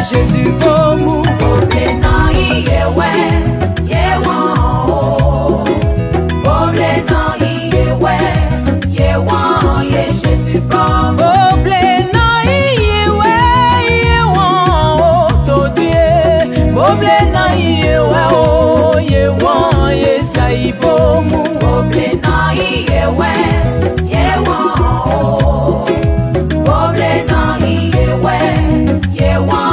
Jésus Bomu, Oblena Yewe, Yewan, Oblena Yewe, Yewan, Ye Jésus Bomu, Oblena Yewe, Yewan, Todie, Oblena Yewe, oh, Yewan, Ye Saï Bomu, Oblena Yewe, Yewan, Oblena Yewe, Yewan.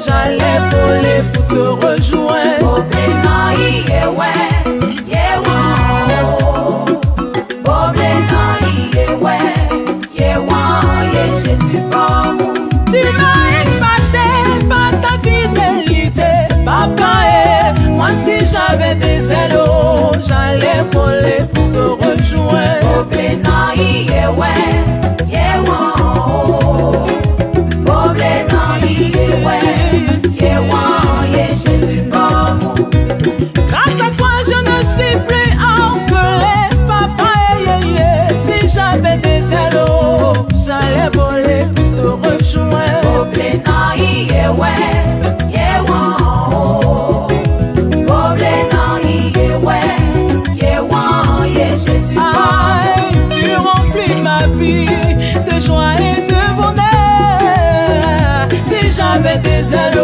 J'allais voler pour te rejoindre. Oblena Yewe, Yewan, Oblena Yewe, Yewan, Ye Jésus Bomu. Tu m'as épaté par ta fidélité, papa, et moi si j'avais des ailes, j'allais voler pour te rejoindre. Oblena Yewe, Yewan, Oblena Yewe, Yewan, Ye Jésus Bomu. Grâce à toi je ne suis plus orphelin, papa, si j'avais des ailes, j'allais voler pour te rejoindre. Oblena Yewe, Yewan, Oblena Yewe, Yewan, Ye Jésus Bomu. Tu remplis ma vie de joie et de bonheur. Si j'avais des ailes,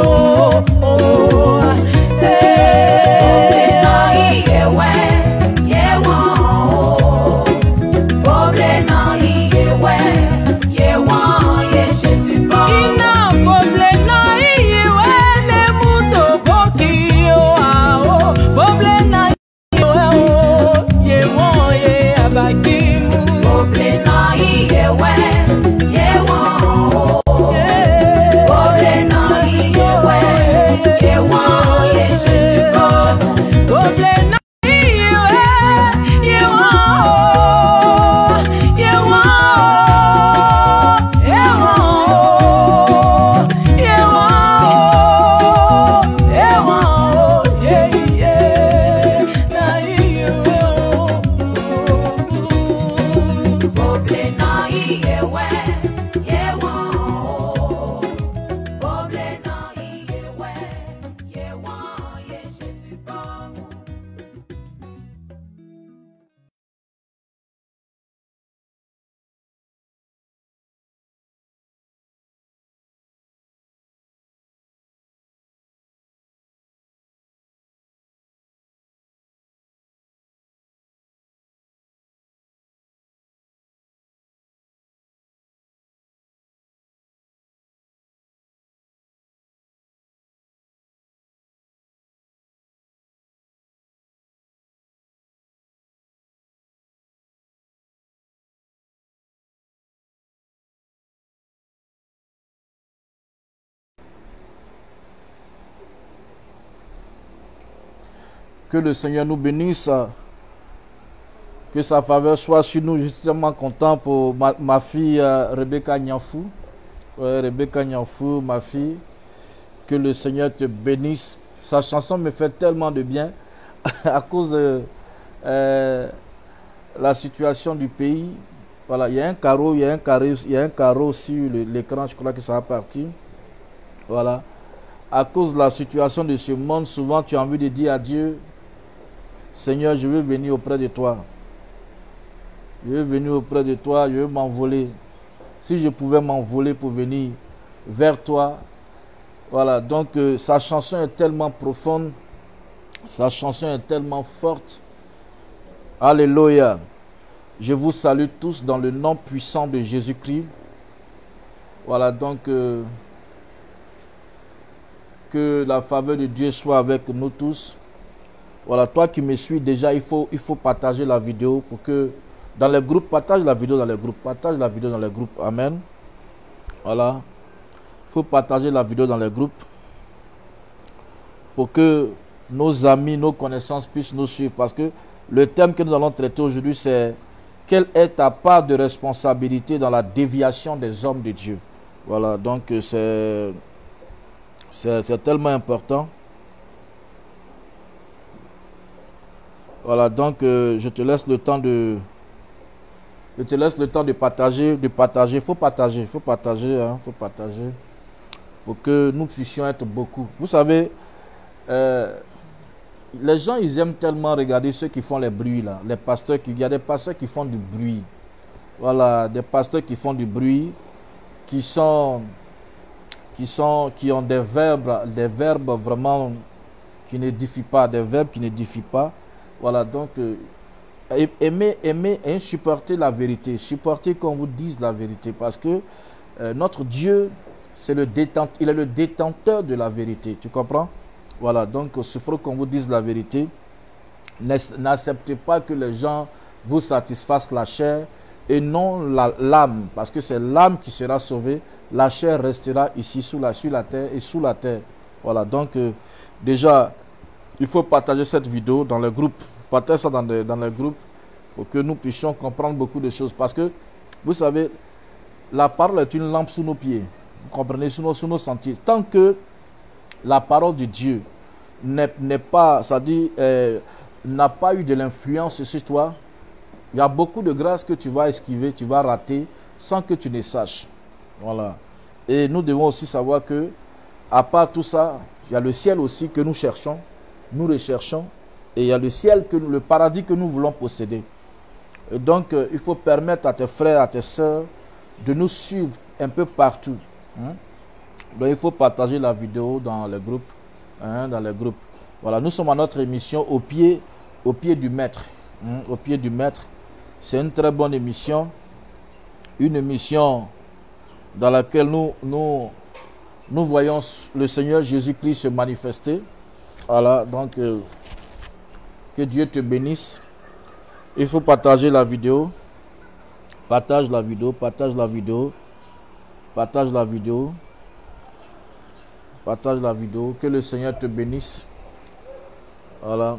que le Seigneur nous bénisse, que sa faveur soit sur nous. Justement content pour ma fille Rebecca Nyafou. Ouais, Rebecca Nyafou, ma fille. Que le Seigneur te bénisse. Sa chanson me fait tellement de bien à cause de la situation du pays. Voilà, il y a un carreau sur l'écran, je crois que ça va partir. Voilà. à cause de la situation de ce monde, souvent tu as envie de dire à Dieu, Seigneur, je veux venir auprès de toi. Je veux venir auprès de toi, je veux m'envoler. Si je pouvais m'envoler pour venir vers toi. Voilà, donc sa chanson est tellement profonde. Sa chanson est tellement forte. Alléluia. Je vous salue tous dans le nom puissant de Jésus-Christ. Voilà, donc que la faveur de Dieu soit avec nous tous. Voilà, toi qui me suis déjà, il faut partager la vidéo pour que dans les groupes, partage la vidéo dans les groupes, partage la vidéo dans les groupes. Amen. Voilà. Il faut partager la vidéo dans les groupes pour que nos amis, nos connaissances puissent nous suivre. Parce que le thème que nous allons traiter aujourd'hui, c'est quelle est ta part de responsabilité dans la déviation des hommes de Dieu. Voilà, donc c'est tellement important. Voilà, donc je te laisse le temps de partager, Il faut partager, hein, faut partager pour que nous puissions être beaucoup. Vous savez, les gens, ils aiment tellement regarder ceux qui font les bruits là. Les pasteurs, il y a des pasteurs qui font du bruit. Voilà, des pasteurs qui font du bruit, qui ont des verbes vraiment qui n'édifient pas, des verbes qui n'édifient pas. Voilà, donc aimer et supporter la vérité, supporter qu'on vous dise la vérité, parce que notre Dieu, il est le détenteur de la vérité, tu comprends? Voilà, donc il faut qu'on vous dise la vérité. N'acceptez pas que les gens vous satisfassent la chair et non l'âme, parce que c'est l'âme qui sera sauvée. La chair restera ici sur la terre et sous la terre. Voilà, donc déjà, il faut partager cette vidéo dans le groupe. Partagez ça dans les groupes pour que nous puissions comprendre beaucoup de choses. Parce que, vous savez, la parole est une lampe sous nos pieds. Vous comprenez, sous nos sentiers. Tant que la parole de Dieu n'est pas, c'est-à-dire, n'a pas eu de l'influence sur toi, il y a beaucoup de grâces que tu vas esquiver, tu vas rater sans que tu ne saches. Voilà. Et nous devons aussi savoir que, à part tout ça, il y a le ciel aussi que nous cherchons, nous recherchons, et il y a le ciel, le paradis que nous voulons posséder. Et donc, il faut permettre à tes frères, à tes soeurs de nous suivre un peu partout. Hein? Donc, il faut partager la vidéo dans les groupes. Hein, dans les groupes. Voilà, nous sommes à notre émission au pied du maître. Hein, au pied du maître. C'est une très bonne émission. Une émission dans laquelle nous voyons le Seigneur Jésus-Christ se manifester. Voilà, donc que Dieu te bénisse. Il faut partager la vidéo. Partage la vidéo, partage la vidéo. Partage la vidéo. Partage la vidéo. Que le Seigneur te bénisse. Voilà.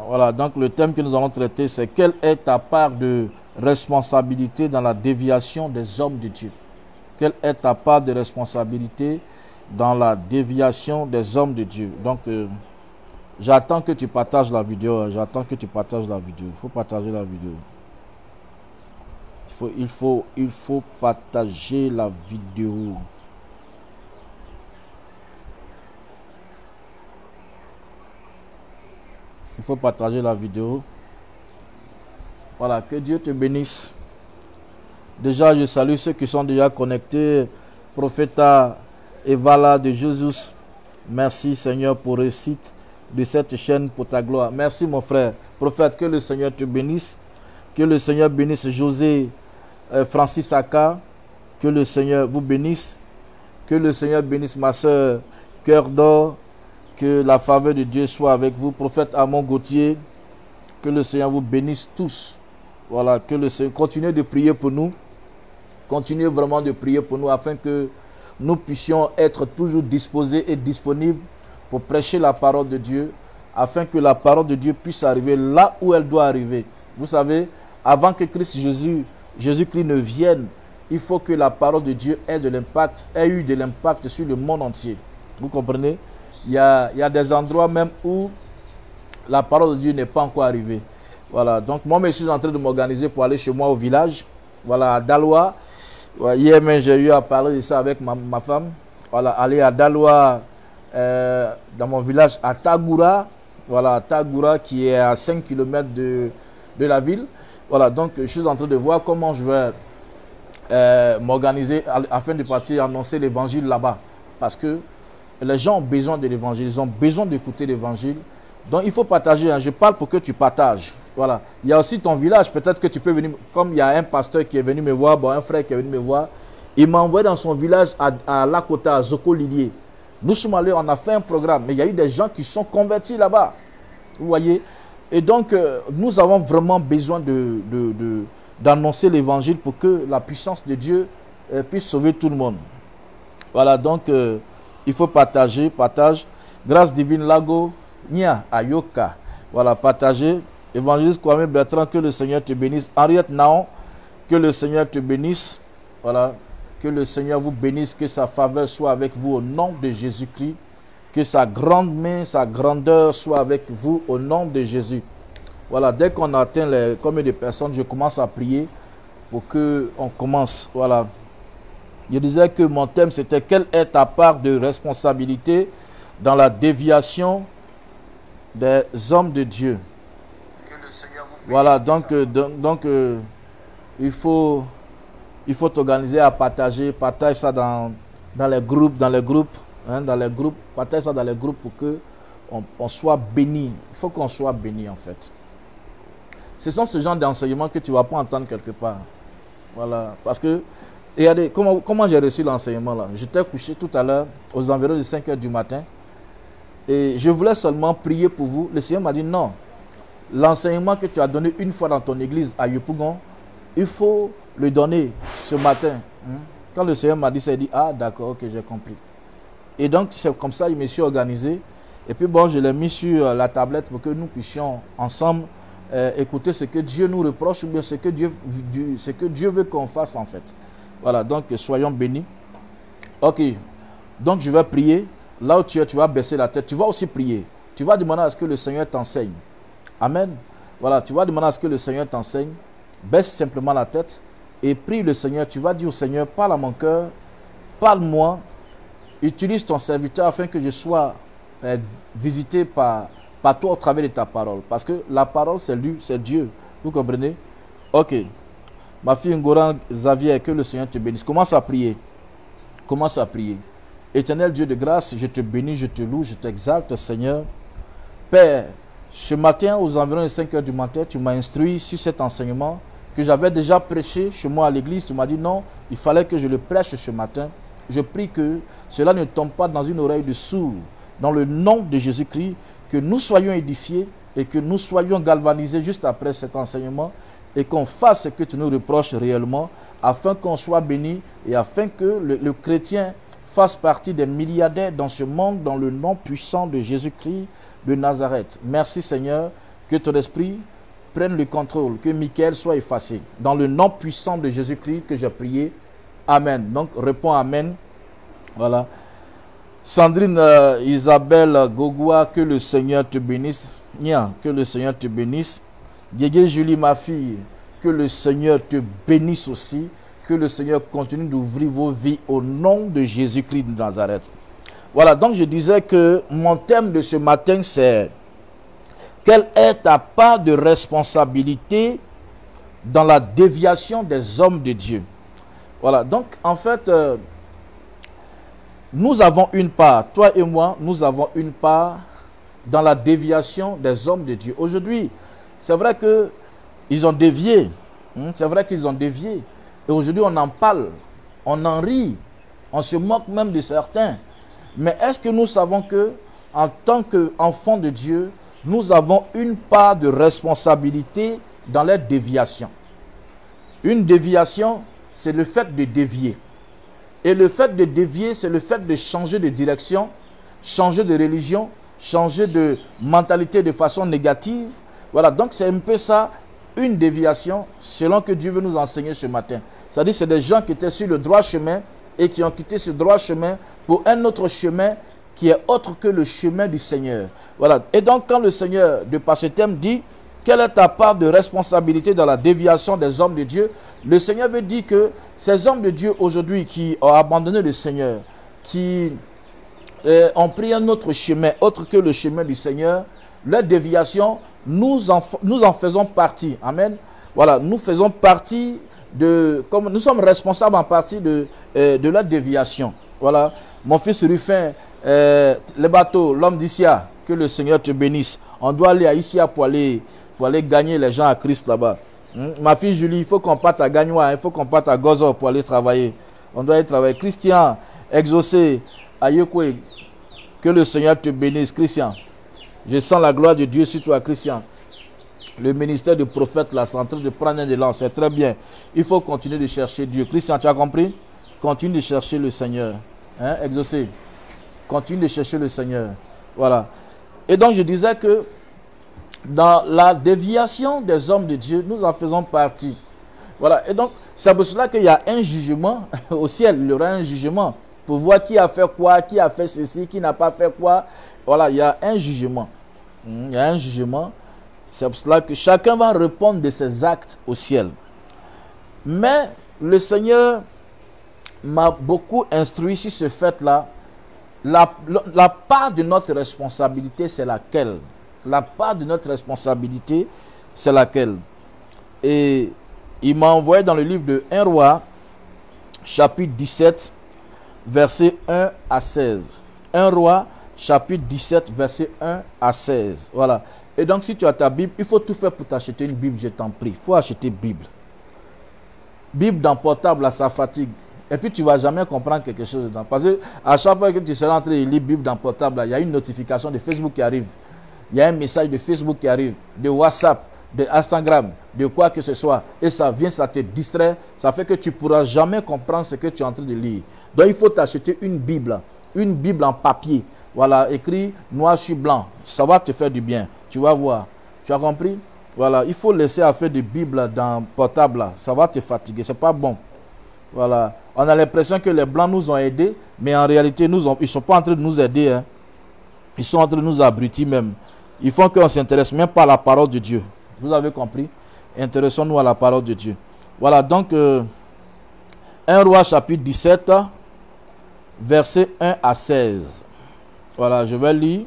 Voilà, donc le thème que nous allons traiter, c'est quelle est ta part de responsabilité dans la déviation des hommes de Dieu? Quelle est ta part de responsabilité dans la déviation des hommes de Dieu? Donc, j'attends que tu partages la vidéo. Hein, j'attends que tu partages la vidéo. Il faut partager la vidéo. Il faut partager la vidéo. Il faut partager la vidéo. Voilà, que Dieu te bénisse. Déjà, je salue ceux qui sont déjà connectés. Prophète Evala de Jésus. Merci Seigneur pour réussite de cette chaîne pour ta gloire. Merci mon frère. Prophète, que le Seigneur te bénisse. Que le Seigneur bénisse José Francis Aka. Que le Seigneur vous bénisse. Que le Seigneur bénisse ma soeur Cœur d'Or. Que la faveur de Dieu soit avec vous. Prophète Amon Gauthier. Que le Seigneur vous bénisse tous. Voilà, que le Seigneur continue de prier pour nous. Continuez vraiment de prier pour nous afin que nous puissions être toujours disposés et disponibles pour prêcher la parole de Dieu, afin que la parole de Dieu puisse arriver là où elle doit arriver. Vous savez, avant que Jésus-Christ ne vienne, il faut que la parole de Dieu ait eu de l'impact sur le monde entier. Vous comprenez? Il y a des endroits même où la parole de Dieu n'est pas encore arrivée. Voilà, donc moi je suis en train de m'organiser pour aller chez moi au village, voilà, à Daloa. Ouais, hier même, j'ai eu à parler de ça avec ma femme. Voilà, aller à Daloa, dans mon village, à Tagoura. Voilà, Tagoura qui est à 5 km de la ville. Voilà, donc je suis en train de voir comment je vais m'organiser afin de partir annoncer l'évangile là-bas. Parce que les gens ont besoin de l'évangile, ils ont besoin d'écouter l'évangile. Donc il faut partager, hein. Je parle pour que tu partages. Voilà. Il y a aussi ton village, peut-être que tu peux venir, comme il y a un pasteur qui est venu me voir, bon, un frère qui est venu me voir, il m'a envoyé dans son village à Lakota, à Zoko-Lilier. Nous sommes allés, on a fait un programme, mais il y a eu des gens qui sont convertis là-bas. Vous voyez? Et donc, nous avons vraiment besoin d'annoncer l'évangile pour que la puissance de Dieu puisse sauver tout le monde. Voilà, donc, il faut partager, partage. Grâce divine Lago, Nia, Ayoka. Voilà, partager. Évangéliste Kwame Bertrand, que le Seigneur te bénisse. Henriette Naon, que le Seigneur te bénisse. Voilà, que le Seigneur vous bénisse, que sa faveur soit avec vous au nom de Jésus-Christ. Que sa grande main, sa grandeur soit avec vous au nom de Jésus. Voilà, dès qu'on atteint les combien de personnes, je commence à prier pour qu'on commence. Voilà. Je disais que mon thème, c'était quelle est ta part de responsabilité dans la déviation des hommes de Dieu. Voilà, donc il faut t'organiser à partager. Partage ça dans les groupes, hein, partage ça dans les groupes pour que on soit béni. Il faut qu'on soit béni en fait. Ce sont ce genre d'enseignements que tu ne vas pas entendre quelque part. Voilà, parce que regardez comment j'ai reçu l'enseignement là. J'étais couché tout à l'heure aux environs de 5 h du matin et je voulais seulement prier pour vous. Le Seigneur m'a dit non. L'enseignement que tu as donné une fois dans ton église à Yopougon, il faut le donner ce matin. Quand le Seigneur m'a dit ça, il dit ah d'accord, ok, j'ai compris. Et donc c'est comme ça, je me suis organisé. Et puis bon, je l'ai mis sur la tablette pour que nous puissions ensemble écouter ce que Dieu nous reproche ou bien ce que Dieu veut qu'on fasse en fait. Voilà, donc soyons bénis. Ok, donc je vais prier. Là où tu es, tu vas baisser la tête. Tu vas aussi prier. Tu vas demander à ce que le Seigneur t'enseigne. Amen. Voilà, tu vas demander à ce que le Seigneur t'enseigne. Baisse simplement la tête et prie le Seigneur. Tu vas dire au Seigneur, parle à mon cœur, parle-moi, utilise ton serviteur afin que je sois visité par toi au travers de ta parole. Parce que la parole, c'est lui, c'est Dieu. Vous comprenez? Ok. Ma fille Ngoran Xavier, que le Seigneur te bénisse. Commence à prier. Commence à prier. Éternel Dieu de grâce, je te bénis, je te loue, je t'exalte, Seigneur. Père, ce matin, aux environs de 5 h du matin, tu m'as instruit sur cet enseignement que j'avais déjà prêché chez moi à l'église. Tu m'as dit non, il fallait que je le prêche ce matin. Je prie que cela ne tombe pas dans une oreille de sourd. Dans le nom de Jésus-Christ, que nous soyons édifiés et que nous soyons galvanisés juste après cet enseignement et qu'on fasse ce que tu nous reproches réellement afin qu'on soit béni et afin que le chrétien fasse partie des milliardaires dans ce monde dans le nom puissant de Jésus-Christ de Nazareth. Merci Seigneur, que ton esprit prenne le contrôle, que Michael soit effacé. Dans le nom puissant de Jésus-Christ que j'ai prié. Amen. Donc réponds Amen. Voilà. Sandrine Isabelle Gogoua, que le Seigneur te bénisse. Nia, que le Seigneur te bénisse. Didier Julie, ma fille, que le Seigneur te bénisse aussi. Que le Seigneur continue d'ouvrir vos vies au nom de Jésus-Christ de Nazareth. Voilà, donc je disais que mon thème de ce matin, c'est quelle est ta part de responsabilité dans la déviation des hommes de Dieu? Voilà, donc en fait, nous avons une part, toi et moi, nous avons une part dans la déviation des hommes de Dieu. Aujourd'hui, c'est vrai qu'ils ont dévié, c'est vrai qu'ils ont dévié. Et aujourd'hui, on en parle, on en rit, on se moque même de certains. Mais est-ce que nous savons que, en tant qu'enfants de Dieu, nous avons une part de responsabilité dans les déviations? Une déviation, c'est le fait de dévier. Et le fait de dévier, c'est le fait de changer de direction, changer de religion, changer de mentalité de façon négative. Voilà, donc c'est un peu ça, une déviation, selon que Dieu veut nous enseigner ce matin. C'est-à-dire c'est des gens qui étaient sur le droit chemin et qui ont quitté ce droit chemin pour un autre chemin qui est autre que le chemin du Seigneur. Voilà. Et donc quand le Seigneur, de par ce thème, dit Quelle est ta part de responsabilité dans la déviation des hommes de Dieu? Le Seigneur veut dire que ces hommes de Dieu aujourd'hui qui ont abandonné le Seigneur, qui ont pris un autre chemin, autre que le chemin du Seigneur, leur déviation, nous en faisons partie. Amen. Voilà, nous faisons partie comme nous sommes responsables en partie de leur déviation. Voilà, mon fils Rufin, les bateaux, l'homme d'Issia, que le Seigneur te bénisse. On doit aller à Issia pour aller gagner les gens à Christ là-bas. Ma fille Julie, il faut qu'on parte à Gagnois, il faut qu'on parte à Gozo pour aller travailler. On doit aller travailler. Christian, exaucé, à Yokwe, que le Seigneur te bénisse. Christian, je sens la gloire de Dieu sur toi, Christian. Le ministère de prophète là, c'est en train de prendre un élan, c'est très bien. Il faut continuer de chercher Dieu. Christian, tu as compris? Continue de chercher le Seigneur. Hein, exaucé. Continue de chercher le Seigneur. Voilà. Et donc je disais que dans la déviation des hommes de Dieu, nous en faisons partie. Voilà. Et donc, c'est pour cela qu'il y a un jugement au ciel. Il y aura un jugement pour voir qui a fait quoi, qui a fait ceci, qui n'a pas fait quoi. Voilà, il y a un jugement. Il y a un jugement. C'est pour cela que chacun va répondre de ses actes au ciel. Mais le Seigneur m'a beaucoup instruit sur ce fait-là. La part de notre responsabilité, c'est laquelle? La part de notre responsabilité, c'est laquelle? Et il m'a envoyé dans le livre de 1 Roi, chapitre 17, versets 1 à 16. 1 Roi, chapitre 17, versets 1 à 16. Voilà. Et donc, si tu as ta Bible, il faut tout faire pour t'acheter une Bible, je t'en prie. Il faut acheter Bible. Bible dans portable, là, ça fatigue. Et puis, tu ne vas jamais comprendre quelque chose dedans. Parce que à chaque fois que tu seras en train de lire Bible dans portable, là, il y a une notification de Facebook qui arrive. Il y a un message de Facebook qui arrive, de WhatsApp, de Instagram, de quoi que ce soit. Et ça vient, ça te distrait. Ça fait que tu ne pourras jamais comprendre ce que tu es en train de lire. Donc, il faut t'acheter une Bible en papier. Voilà, écrit noir sur blanc. Ça va te faire du bien. Tu vas voir. Tu as compris? Voilà, il faut laisser à faire des Bibles dans portable. Là. Ça va te fatiguer. C'est pas bon. Voilà. On a l'impression que les Blancs nous ont aidés, mais en réalité, ils ne sont pas en train de nous aider. Hein. Ils sont en train de nous abrutir même. Ils font qu'on ne s'intéresse même pas à la parole de Dieu. Vous avez compris? Intéressons-nous à la parole de Dieu. Voilà, donc, 1 Roi chapitre 17, versets 1 à 16. Voilà, je vais lire.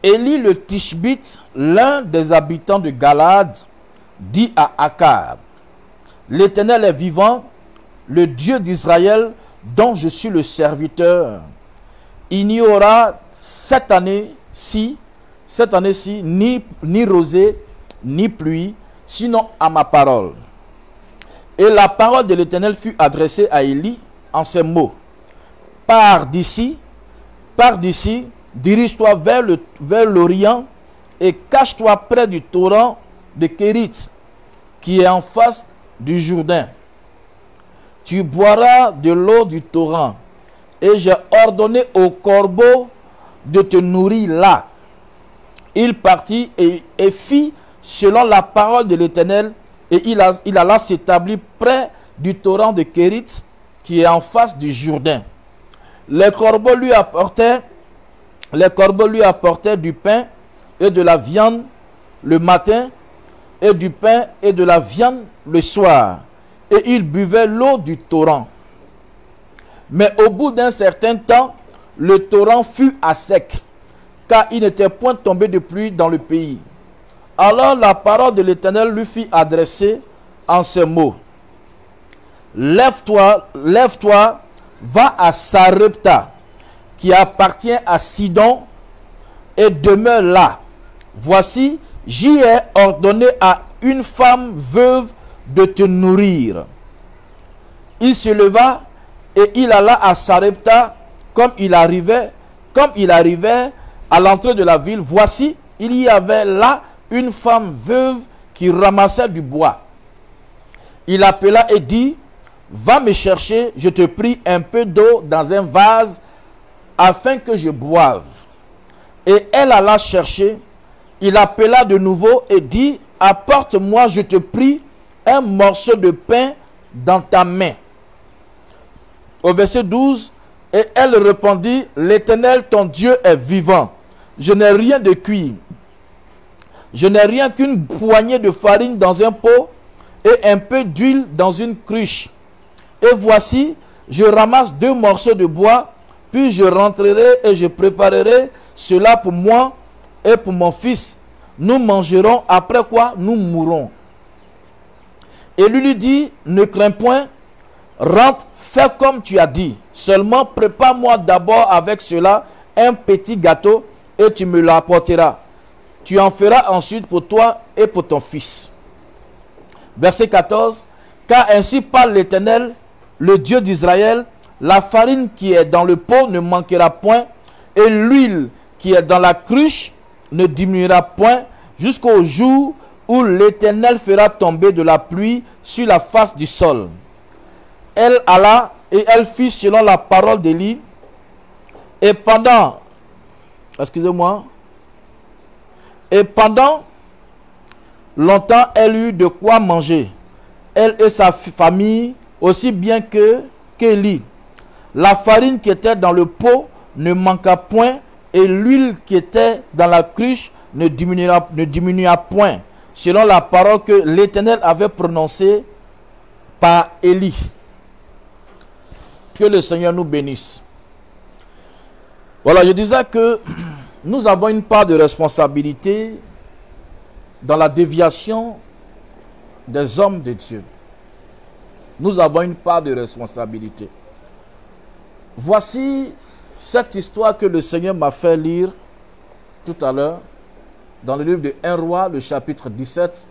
Élie le Tishbite, l'un des habitants de Galade, dit à Akab: L'Éternel est vivant, le Dieu d'Israël, dont je suis le serviteur. Il n'y aura cette année-ci, ni rosée, ni pluie, sinon à ma parole. Et la parole de l'Éternel fut adressée à Élie en ces mots: Pars d'ici, dirige-toi vers l'Orient et cache-toi près du torrent de Kérit, qui est en face du Jourdain. Tu boiras de l'eau du torrent, et j'ai ordonné au corbeau de te nourrir là. Il partit et fit selon la parole de l'Éternel, et il alla s'établir près du torrent de Kérit, qui est en face du Jourdain. Les corbeaux lui apportaient du pain et de la viande le matin, et du pain et de la viande le soir, et il buvait l'eau du torrent. Mais au bout d'un certain temps, le torrent fut à sec, car il n'était point tombé de pluie dans le pays. Alors la parole de l'Éternel lui fit adresser en ces mots: Lève-toi, va à Sarepta, qui appartient à Sidon, et demeure là. Voici, j'y ai ordonné à une femme veuve de te nourrir. Il se leva et il alla à Sarepta. Comme il arrivait à l'entrée de la ville, voici, il y avait là une femme veuve qui ramassait du bois. Il appela et dit: Va me chercher, je te prie, un peu d'eau dans un vase, afin que je boive. Et elle alla chercher. Il appela de nouveau et dit: Apporte-moi, je te prie, un morceau de pain dans ta main. Au verset 12, et elle répondit: L'Éternel ton Dieu est vivant, je n'ai rien de cuit. Je n'ai rien qu'une poignée de farine dans un pot et un peu d'huile dans une cruche. Et voici, je ramasse 2 morceaux de bois, puis je rentrerai et je préparerai cela pour moi et pour mon fils. Nous mangerons, après quoi nous mourrons. Et lui dit, ne crains point, rentre, fais comme tu as dit. Seulement prépare-moi d'abord avec cela un petit gâteau et tu me l'apporteras. Tu en feras ensuite pour toi et pour ton fils. Verset 14. Car ainsi parle l'Éternel, le Dieu d'Israël, la farine qui est dans le pot ne manquera point, et l'huile qui est dans la cruche ne diminuera point, jusqu'au jour où l'Éternel fera tomber de la pluie sur la face du sol. Elle alla et elle fit selon la parole d'Élie, et pendant, excusez-moi, et pendant longtemps elle eut de quoi manger, elle et sa famille, aussi bien qu'Élie. La farine qui était dans le pot ne manqua point, et l'huile qui était dans la cruche ne diminua point, selon la parole que l'Éternel avait prononcée par Élie. Que le Seigneur nous bénisse. Voilà, je disais que nous avons une part de responsabilité dans la déviation des hommes de Dieu. Nous avons une part de responsabilité. Voici cette histoire que le Seigneur m'a fait lire tout à l'heure dans le livre de 1 Roi, le chapitre 17,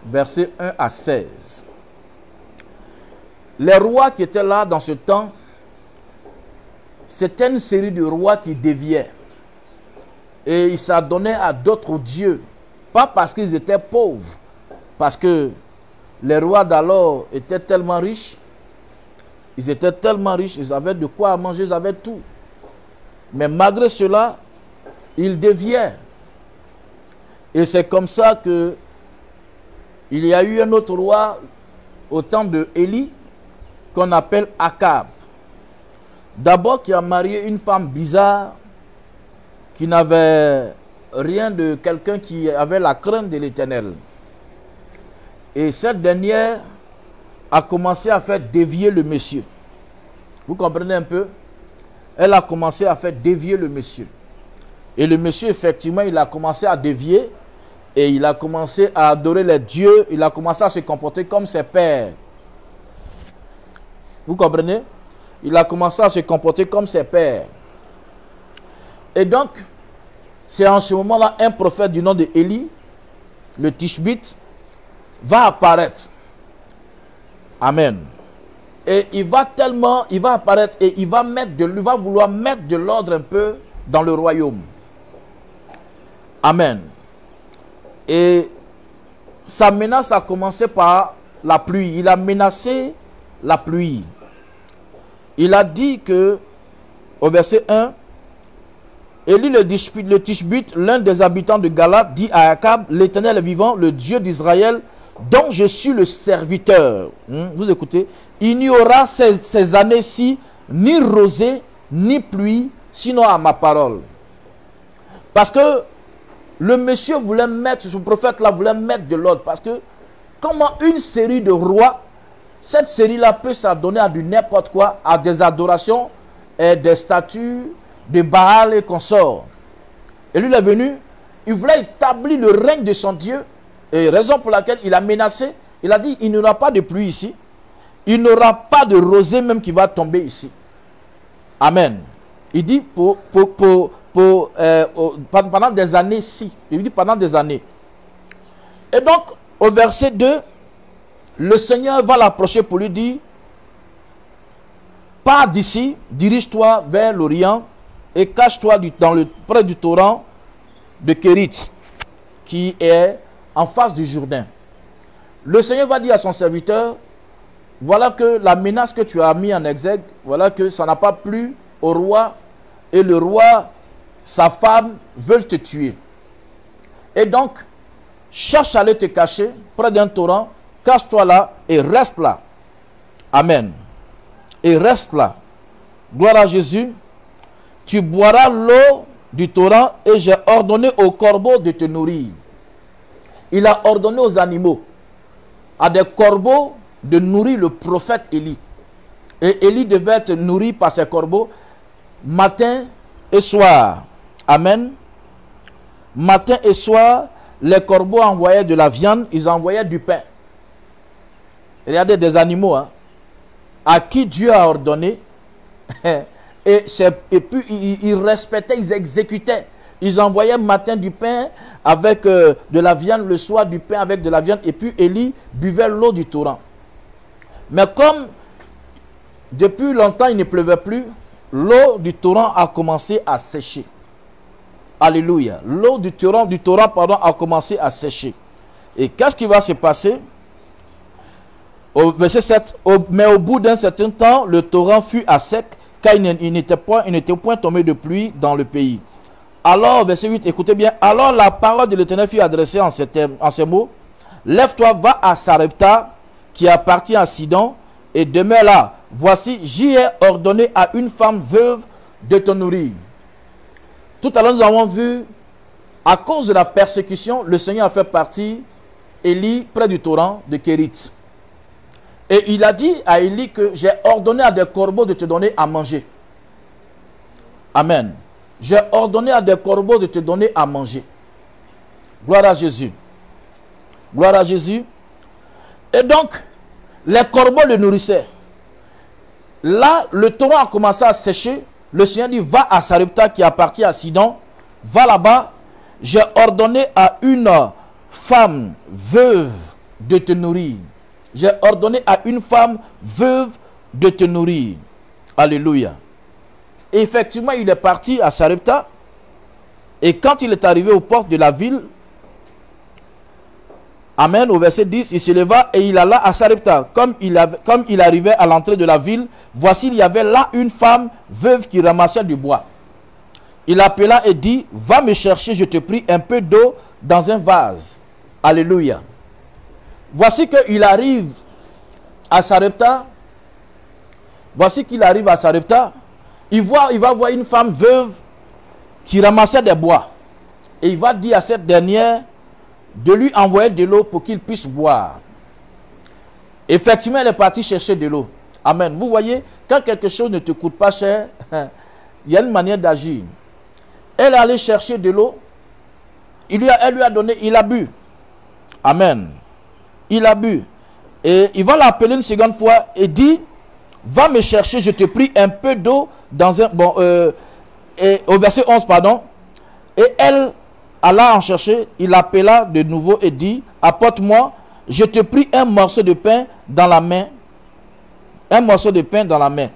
versets 1 à 16. Les rois qui étaient là dans ce temps, c'était une série de rois qui déviaient. Et ils s'adonnaient à d'autres dieux. Pas parce qu'ils étaient pauvres, parce que les rois d'alors étaient tellement riches. Ils étaient tellement riches, ils avaient de quoi manger, ils avaient tout. Mais malgré cela, ils déviaient. Et c'est comme ça que il y a eu un autre roi au temps de Élie qu'on appelle Akab. D'abord qui a marié une femme bizarre qui n'avait rien de quelqu'un qui avait la crainte de l'Éternel. Et cette dernière a commencé à faire dévier le monsieur. Vous comprenez un peu? Elle a commencé à faire dévier le monsieur. Et le monsieur, effectivement, il a commencé à dévier et il a commencé à adorer les dieux. Il a commencé à se comporter comme ses pères. Vous comprenez? Il a commencé à se comporter comme ses pères. Et donc, c'est en ce moment-là, un prophète du nom de Élie, le Tishbite, va apparaître. Amen. Et il va apparaître et il va vouloir mettre de l'ordre un peu dans le royaume. Amen. Et sa menace a commencé par la pluie. Il a menacé la pluie. Il a dit que, au verset 1, Élie le Tishbite, l'un des habitants de Galate, dit à Akab, l'Éternel est vivant, le Dieu d'Israël, dont je suis le serviteur. Vous écoutez, il n'y aura ces années-ci ni rosée ni pluie, sinon à ma parole. Parce que le monsieur voulait mettre, ce prophète-là voulait mettre de l'ordre. Parce que comment une série de rois, cette série-là peut s'adonner à du n'importe quoi, à des adorations, et des statues de Baal et consorts. Et lui, il est venu, il voulait établir le règne de son Dieu, et raison pour laquelle il a menacé, il a dit, il n'y aura pas de pluie ici, il n'y aura pas de rosée même qui va tomber ici. Amen. Il dit, pendant des années, si. Il dit, pendant des années. Et donc, au verset 2, le Seigneur va l'approcher pour lui dire, pars d'ici, dirige-toi vers l'Orient et cache-toi près du torrent de Kérit, qui est en face du Jourdain. Le Seigneur va dire à son serviteur, voilà que la menace que tu as mis en exergue, voilà que ça n'a pas plu au roi, et le roi, sa femme, veulent te tuer. Et donc, cherche à aller te cacher près d'un torrent, cache-toi là et reste là. Amen. Et reste là. Gloire à Jésus. Tu boiras l'eau du torrent et j'ai ordonné aux corbeaux de te nourrir. il a ordonné aux animaux, à des corbeaux, de nourrir le prophète Élie. Et Élie devait être nourri par ses corbeaux matin et soir. Amen. Matin et soir, les corbeaux envoyaient de la viande, ils envoyaient du pain. Regardez, des animaux, hein, à qui Dieu a ordonné. Et puis ils respectaient, ils exécutaient. Ils envoyaient matin du pain avec de la viande, le soir du pain avec de la viande. Et puis Élie buvait l'eau du torrent. Mais comme depuis longtemps il ne pleuvait plus, l'eau du torrent a commencé à sécher. Alléluia. L'eau du torrent, a commencé à sécher. Et qu'est-ce qui va se passer? Au verset 7, mais au bout d'un certain temps, le torrent fut à sec, car il n'était point tombé de pluie dans le pays. Alors, verset 8, écoutez bien, alors la parole de l'Éternel fut adressée en ces mots, lève-toi, va à Sarepta, qui appartient à Sidon, et demeure là. Voici, j'y ai ordonné à une femme veuve de te nourrir. Tout à l'heure, nous avons vu, à cause de la persécution, le Seigneur a fait partir Élie près du torrent de Kérit. Et il a dit à Élie que j'ai ordonné à des corbeaux de te donner à manger. Amen. J'ai ordonné à des corbeaux de te donner à manger. Gloire à Jésus. Gloire à Jésus. Et donc, les corbeaux le nourrissaient. Là, le torrent a commencé à sécher. Le Seigneur dit, va à Sarepta qui appartient à Sidon. Va là-bas. J'ai ordonné à une femme veuve de te nourrir. J'ai ordonné à une femme veuve de te nourrir. Alléluia. Et effectivement, il est parti à Sarepta. Et quand il est arrivé aux portes de la ville, amen, au verset 10, il se leva et il alla à Sarepta. Comme il arrivait à l'entrée de la ville, voici, il y avait là une femme veuve qui ramassait du bois. Il appela et dit, va me chercher, je te prie, un peu d'eau dans un vase. Alléluia. Voici qu'il arrive à Sarepta. Voici qu'il arrive à Sarepta. Il va voir une femme veuve qui ramassait des bois. Et il va dire à cette dernière de lui envoyer de l'eau pour qu'il puisse boire. Effectivement, elle est partie chercher de l'eau. Amen. Vous voyez, quand quelque chose ne te coûte pas cher, il y a une manière d'agir. Elle est allée chercher de l'eau. Elle lui a donné, il a bu. Amen. Il a bu. Et il va l'appeler une seconde fois et dit, va me chercher, je te prie, un peu d'eau dans un... Bon, et au verset 11, pardon. Et elle alla en chercher, il l'appela de nouveau et dit, apporte-moi, je te prie, un morceau de pain dans la main. Un morceau de pain dans la main.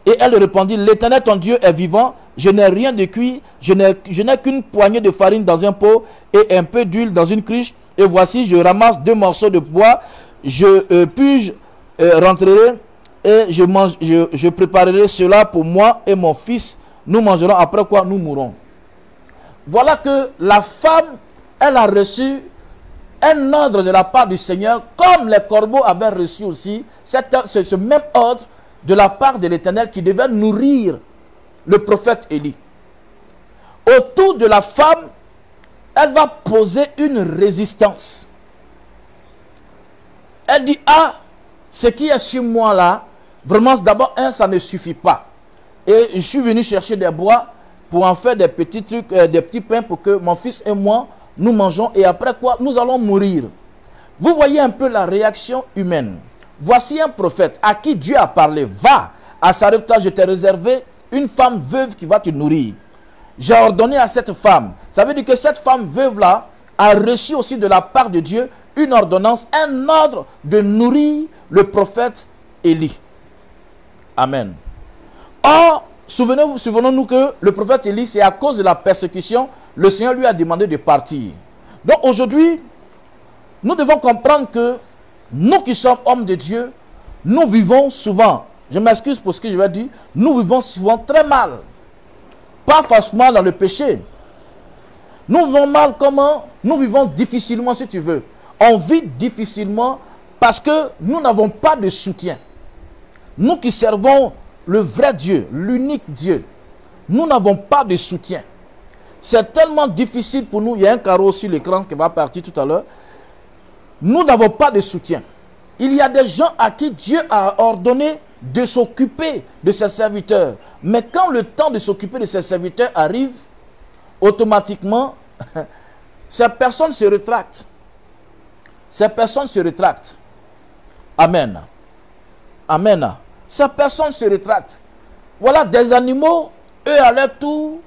Et elle répondit, l'Éternel ton Dieu est vivant, je n'ai rien de cuit, je n'ai qu'une poignée de farine dans un pot et un peu d'huile dans une cruche. Et voici, je ramasse 2 morceaux de bois, puis je rentrerai et je préparerai cela pour moi et mon fils. Nous mangerons, après quoi nous mourrons. Voilà que la femme, elle a reçu un ordre de la part du Seigneur, comme les corbeaux avaient reçu aussi ce même ordre de la part de l'Éternel qui devait nourrir le prophète Élie. Autour de la femme, elle va poser une résistance. Elle dit, ah, ce qui est sur moi là, vraiment d'abord, ça ne suffit pas. Et je suis venu chercher des bois pour en faire des petits trucs, des petits pains pour que mon fils et moi, nous mangeons. Et après quoi, nous allons mourir. Vous voyez un peu la réaction humaine. Voici un prophète à qui Dieu a parlé. Va à Sarepta, je t'ai réservé une femme veuve qui va te nourrir. J'ai ordonné à cette femme. Ça veut dire que cette femme veuve-là a reçu aussi de la part de Dieu une ordonnance, un ordre de nourrir le prophète Élie. Amen. Or, souvenons-nous que le prophète Élie, c'est à cause de la persécution, le Seigneur lui a demandé de partir. Donc aujourd'hui, nous devons comprendre que nous qui sommes hommes de Dieu, nous vivons souvent, je m'excuse pour ce que je vais dire, nous vivons souvent très mal. Pas forcément dans le péché. Nous vivons mal comment? Nous vivons difficilement si tu veux. On vit difficilement parce que nous n'avons pas de soutien. Nous qui servons le vrai Dieu, l'unique Dieu, nous n'avons pas de soutien. C'est tellement difficile pour nous. Il y a un carreau sur l'écran qui va partir tout à l'heure. nous n'avons pas de soutien. Il y a des gens à qui Dieu a ordonné de s'occuper de ses serviteurs. Mais quand le temps de s'occuper de ses serviteurs arrive, automatiquement, ces personnes se rétractent. Ces personnes se rétractent. Amen. Amen. Ces personnes se rétractent. Voilà des animaux, eux à leur tour,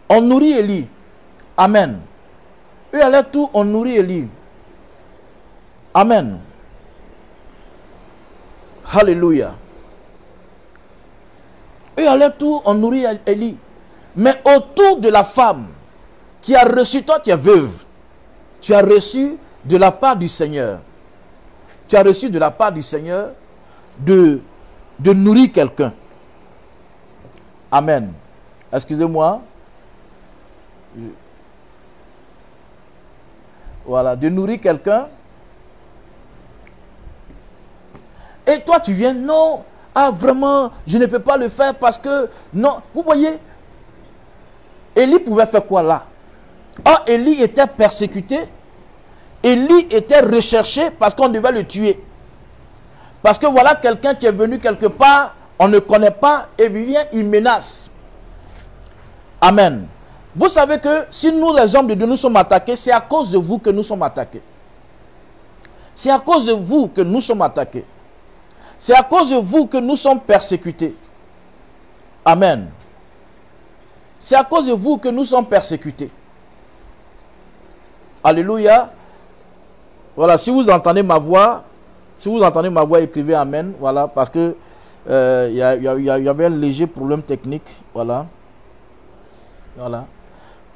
on nourrit Élie. Amen. Eux à leur tour, on nourrit Élie. Amen. Alléluia. Eux à leur tour, on nourrit Élie. Mais autour de la femme qui a reçu, toi tu es veuve, tu as reçu de la part du Seigneur. Tu as reçu de la part du Seigneur de nourrir quelqu'un. Amen. Excusez-moi. Voilà, de nourrir quelqu'un. Et toi tu viens, non, ah vraiment, je ne peux pas le faire parce que, non, vous voyez, Élie pouvait faire quoi là? Ah, Élie était persécuté, Élie était recherché parce qu'on devait le tuer. Parce que voilà quelqu'un qui est venu quelque part, on ne connaît pas, et vient, il menace. Amen. Vous savez que si nous, les hommes de Dieu, nous sommes attaqués, c'est à cause de vous que nous sommes attaqués. C'est à cause de vous que nous sommes attaqués. C'est à cause de vous que nous sommes persécutés. Amen. C'est à cause de vous que nous sommes persécutés. Alléluia. Voilà, si vous entendez ma voix, écrivez Amen. Voilà, parce que il y avait un léger problème technique. Voilà. Voilà.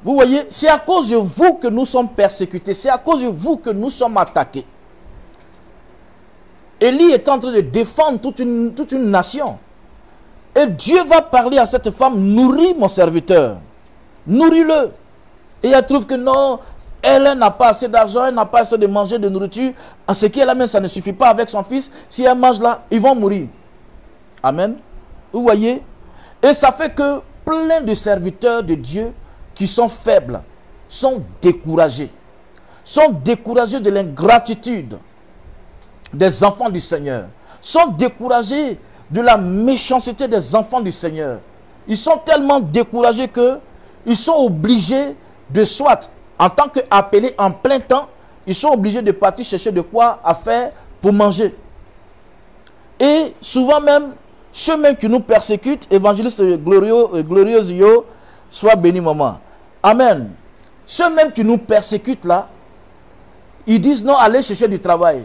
Vous voyez, c'est à cause de vous que nous sommes persécutés. C'est à cause de vous que nous sommes attaqués. Élie est en train de défendre toute une nation. Et Dieu va parler à cette femme, nourris mon serviteur. Nourris-le. Et elle trouve que non, elle n'a pas assez d'argent, elle n'a pas assez de manger, de nourriture. En ce qu'elle a même, ça ne suffit pas avec son fils. Si elle mange là, ils vont mourir. Amen. Vous voyez? Et ça fait que plein de serviteurs de Dieu qui sont faibles, sont découragés. Sont découragés de l'ingratitude des enfants du Seigneur. Sont découragés de la méchanceté des enfants du Seigneur. Ils sont tellement découragés que ils sont obligés de soit, en tant qu'appelés en plein temps, ils sont obligés de partir chercher de quoi à faire pour manger. Et souvent même, ceux mêmes qui nous persécutent, évangéliste glorieuse yo, soit béni maman. Amen. Ceux mêmes qui nous persécutent là, ils disent non, allez chercher du travail.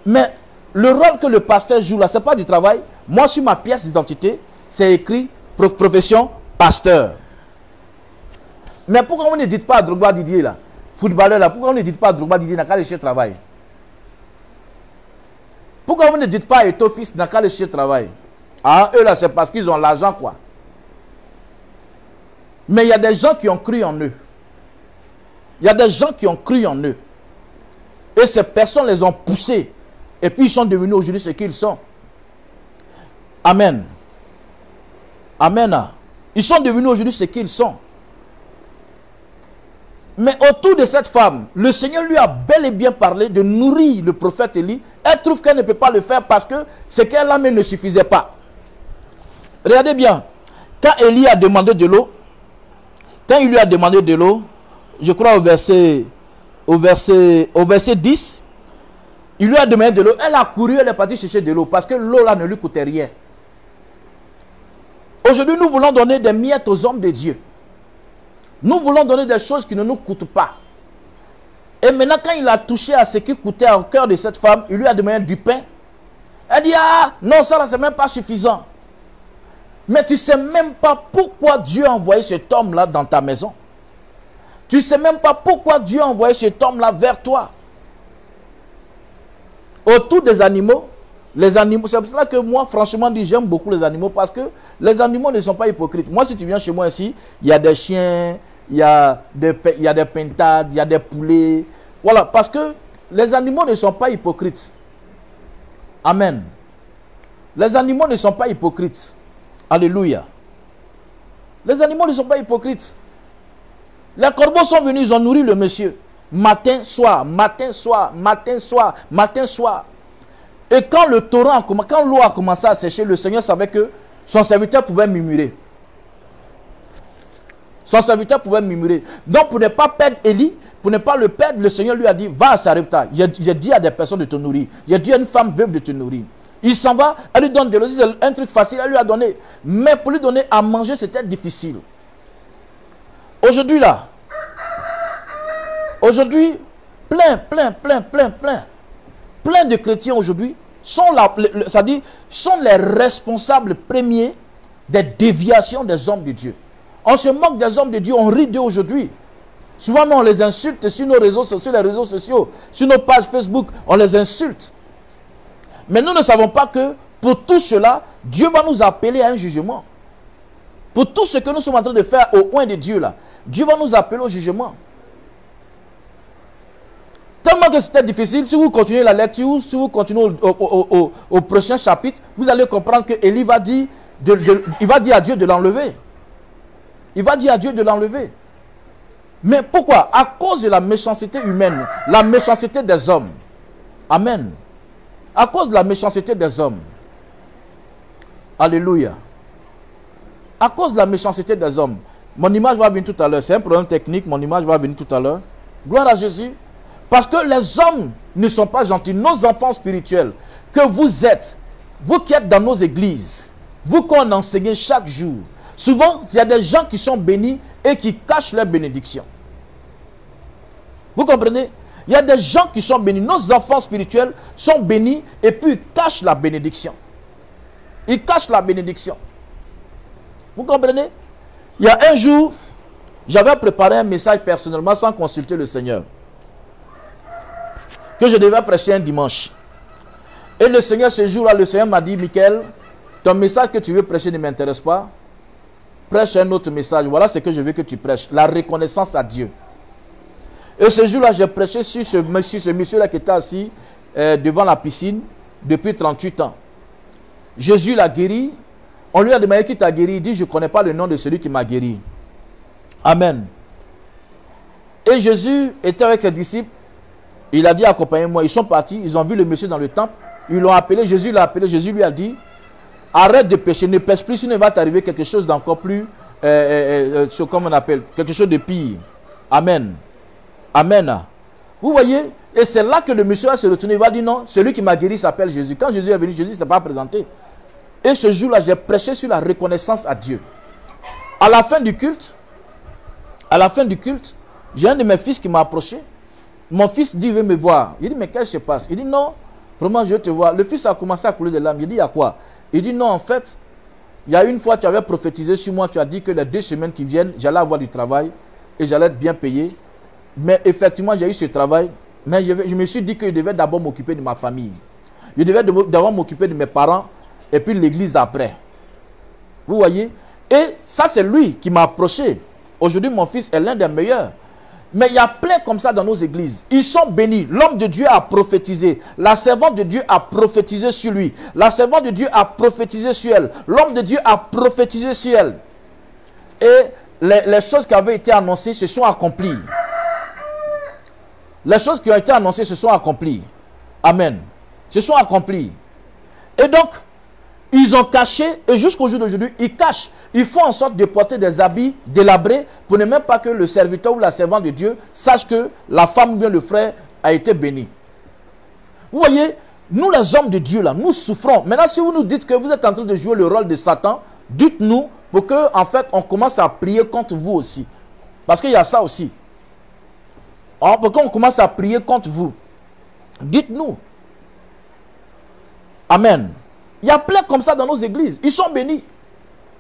Mais le rôle que le pasteur joue là, ce n'est pas du travail. Moi, sur ma pièce d'identité, c'est écrit profession pasteur. Mais pourquoi on ne dit pas à Drogba Didier là, footballeur là, pourquoi on ne dit pas à Drogba Didier n'a qu'à aller chercher travail? Pourquoi vous ne dites pas à Eto fils n'a qu'à aller chercher travail? Ah, eux là, c'est parce qu'ils ont l'argent quoi. Mais il y a des gens qui ont cru en eux. Il y a des gens qui ont cru en eux. Et ces personnes les ont poussés. Et puis ils sont devenus aujourd'hui ce qu'ils sont. Amen. Amen. Ils sont devenus aujourd'hui ce qu'ils sont. Mais autour de cette femme, le Seigneur lui a bel et bien parlé de nourrir le prophète Élie. Elle trouve qu'elle ne peut pas le faire parce que ce qu'elle a même ne suffisait pas. Regardez bien. Quand Élie a demandé de l'eau, quand il lui a demandé de l'eau, je crois au verset 10, il lui a demandé de l'eau. Elle a couru, elle est partie chercher de l'eau parce que l'eau là ne lui coûtait rien. Aujourd'hui, nous voulons donner des miettes aux hommes de Dieu. Nous voulons donner des choses qui ne nous coûtent pas. Et maintenant, quand il a touché à ce qui coûtait au cœur de cette femme, il lui a demandé du pain. Elle dit, ah, non, ça là, c'est même pas suffisant. Mais tu ne sais même pas pourquoi Dieu a envoyé cet homme-là dans ta maison. Tu ne sais même pas pourquoi Dieu a envoyé cet homme-là vers toi. Autour des animaux, c'est pour cela que moi, franchement, j'aime beaucoup les animaux parce que les animaux ne sont pas hypocrites. Moi, si tu viens chez moi ici, il y a des chiens, il y a des pintades, il y a des poulets. Voilà, parce que les animaux ne sont pas hypocrites. Amen. Les animaux ne sont pas hypocrites. Alléluia. Les animaux ne sont pas hypocrites. Les corbeaux sont venus, ils ont nourri le monsieur. Matin, soir, matin, soir, matin, soir, matin, soir. Et quand le torrent, quand l'eau a commencé à sécher, le Seigneur savait que son serviteur pouvait murmurer. Son serviteur pouvait murmurer. Donc pour ne pas perdre Élie, pour ne pas le perdre, le Seigneur lui a dit, va à Sarepta. J'ai dit à des personnes de te nourrir. J'ai dit à une femme veuve de te nourrir. Il s'en va, elle lui donne de l'eau. C'est un truc facile, elle lui a donné. Mais pour lui donner à manger, c'était difficile. Aujourd'hui là, aujourd'hui, plein de chrétiens aujourd'hui sont les responsables premiers des déviations des hommes de Dieu. On se moque des hommes de Dieu, on rit d'eux aujourd'hui. Souvent, on les insulte sur nos réseaux sociaux, les réseaux sociaux, sur nos pages Facebook, on les insulte. Mais nous ne savons pas que pour tout cela, Dieu va nous appeler à un jugement. Pour tout ce que nous sommes en train de faire au oint de Dieu là, Dieu va nous appeler au jugement. Tellement que c'était difficile, si vous continuez la lecture, si vous continuez au prochain chapitre, vous allez comprendre que Élie va dire, il va dire à Dieu de l'enlever. Il va dire à Dieu de l'enlever. Mais pourquoi? À cause de la méchanceté humaine, la méchanceté des hommes. Amen. À cause de la méchanceté des hommes. Alléluia. À cause de la méchanceté des hommes. Mon image va venir tout à l'heure. C'est un problème technique, mon image va venir tout à l'heure. Gloire à Jésus. Parce que les hommes ne sont pas gentils. Nos enfants spirituels, que vous êtes, vous qui êtes dans nos églises, vous qu'on enseigne chaque jour, souvent, il y a des gens qui sont bénis et qui cachent leur bénédiction. Vous comprenez? Il y a des gens qui sont bénis. Nos enfants spirituels sont bénis et puis ils cachent la bénédiction. Ils cachent la bénédiction. Vous comprenez? Il y a un jour, j'avais préparé un message personnellement sans consulter le Seigneur. Que je devais prêcher un dimanche. Et le Seigneur, ce jour-là, le Seigneur m'a dit, Michael, ton message que tu veux prêcher ne m'intéresse pas. Prêche un autre message. Voilà ce que je veux que tu prêches. La reconnaissance à Dieu. Et ce jour-là, j'ai prêché sur ce monsieur-là qui était assis devant la piscine depuis 38 ans. Jésus l'a guéri. On lui a demandé qui t'a guéri. Il dit, je ne connais pas le nom de celui qui m'a guéri. Amen. Et Jésus était avec ses disciples. Il a dit, accompagnez-moi. Ils sont partis. Ils ont vu le monsieur dans le temple. Ils l'ont appelé. Jésus l'a appelé. Jésus lui a dit, arrête de pécher. Ne pêche plus. Sinon, il va t'arriver quelque chose d'encore plus, comment on appelle, quelque chose de pire. Amen. Amen. Vous voyez? Et c'est là que le monsieur va se retourner. Il va dire, non, celui qui m'a guéri s'appelle Jésus. Quand Jésus est venu, Jésus ne s'est pas présenté. Et ce jour-là, j'ai prêché sur la reconnaissance à Dieu. À la fin du culte, j'ai un de mes fils qui m'a approché. Mon fils dit, il veut me voir. Il dit, mais qu'est-ce qui se passe? Il dit, non, vraiment, je veux te voir. Le fils a commencé à couler des larmes. Il dit, il y a quoi? Il dit, non, en fait, il y a une fois, tu avais prophétisé sur moi, tu as dit que les 2 semaines qui viennent, j'allais avoir du travail et j'allais être bien payé. Mais effectivement, j'ai eu ce travail. Mais je me suis dit que je devais d'abord m'occuper de ma famille. Je devais d'abord m'occuper de mes parents et puis l'église après. Vous voyez? Et ça, c'est lui qui m'a approché. Aujourd'hui, mon fils est l'un des meilleurs. Mais il y a plein comme ça dans nos églises. Ils sont bénis. L'homme de Dieu a prophétisé. La servante de Dieu a prophétisé sur lui. La servante de Dieu a prophétisé sur elle. L'homme de Dieu a prophétisé sur elle. Et les choses qui avaient été annoncées se sont accomplies. Les choses qui ont été annoncées se sont accomplies. Amen. Se sont accomplies. Et donc, ils ont caché, et jusqu'au jour d'aujourd'hui, ils cachent. Ils font en sorte de porter des habits délabrés pour ne même pas que le serviteur ou la servante de Dieu sache que la femme ou bien le frère a été béni. Vous voyez, nous les hommes de Dieu, là, nous souffrons. Maintenant, si vous nous dites que vous êtes en train de jouer le rôle de Satan, dites-nous pour que, en fait, on commence à prier contre vous aussi. Parce qu'il y a ça aussi. Pour qu'on commence à prier contre vous. Dites-nous. Amen. Il y a plein comme ça dans nos églises. Ils sont bénis.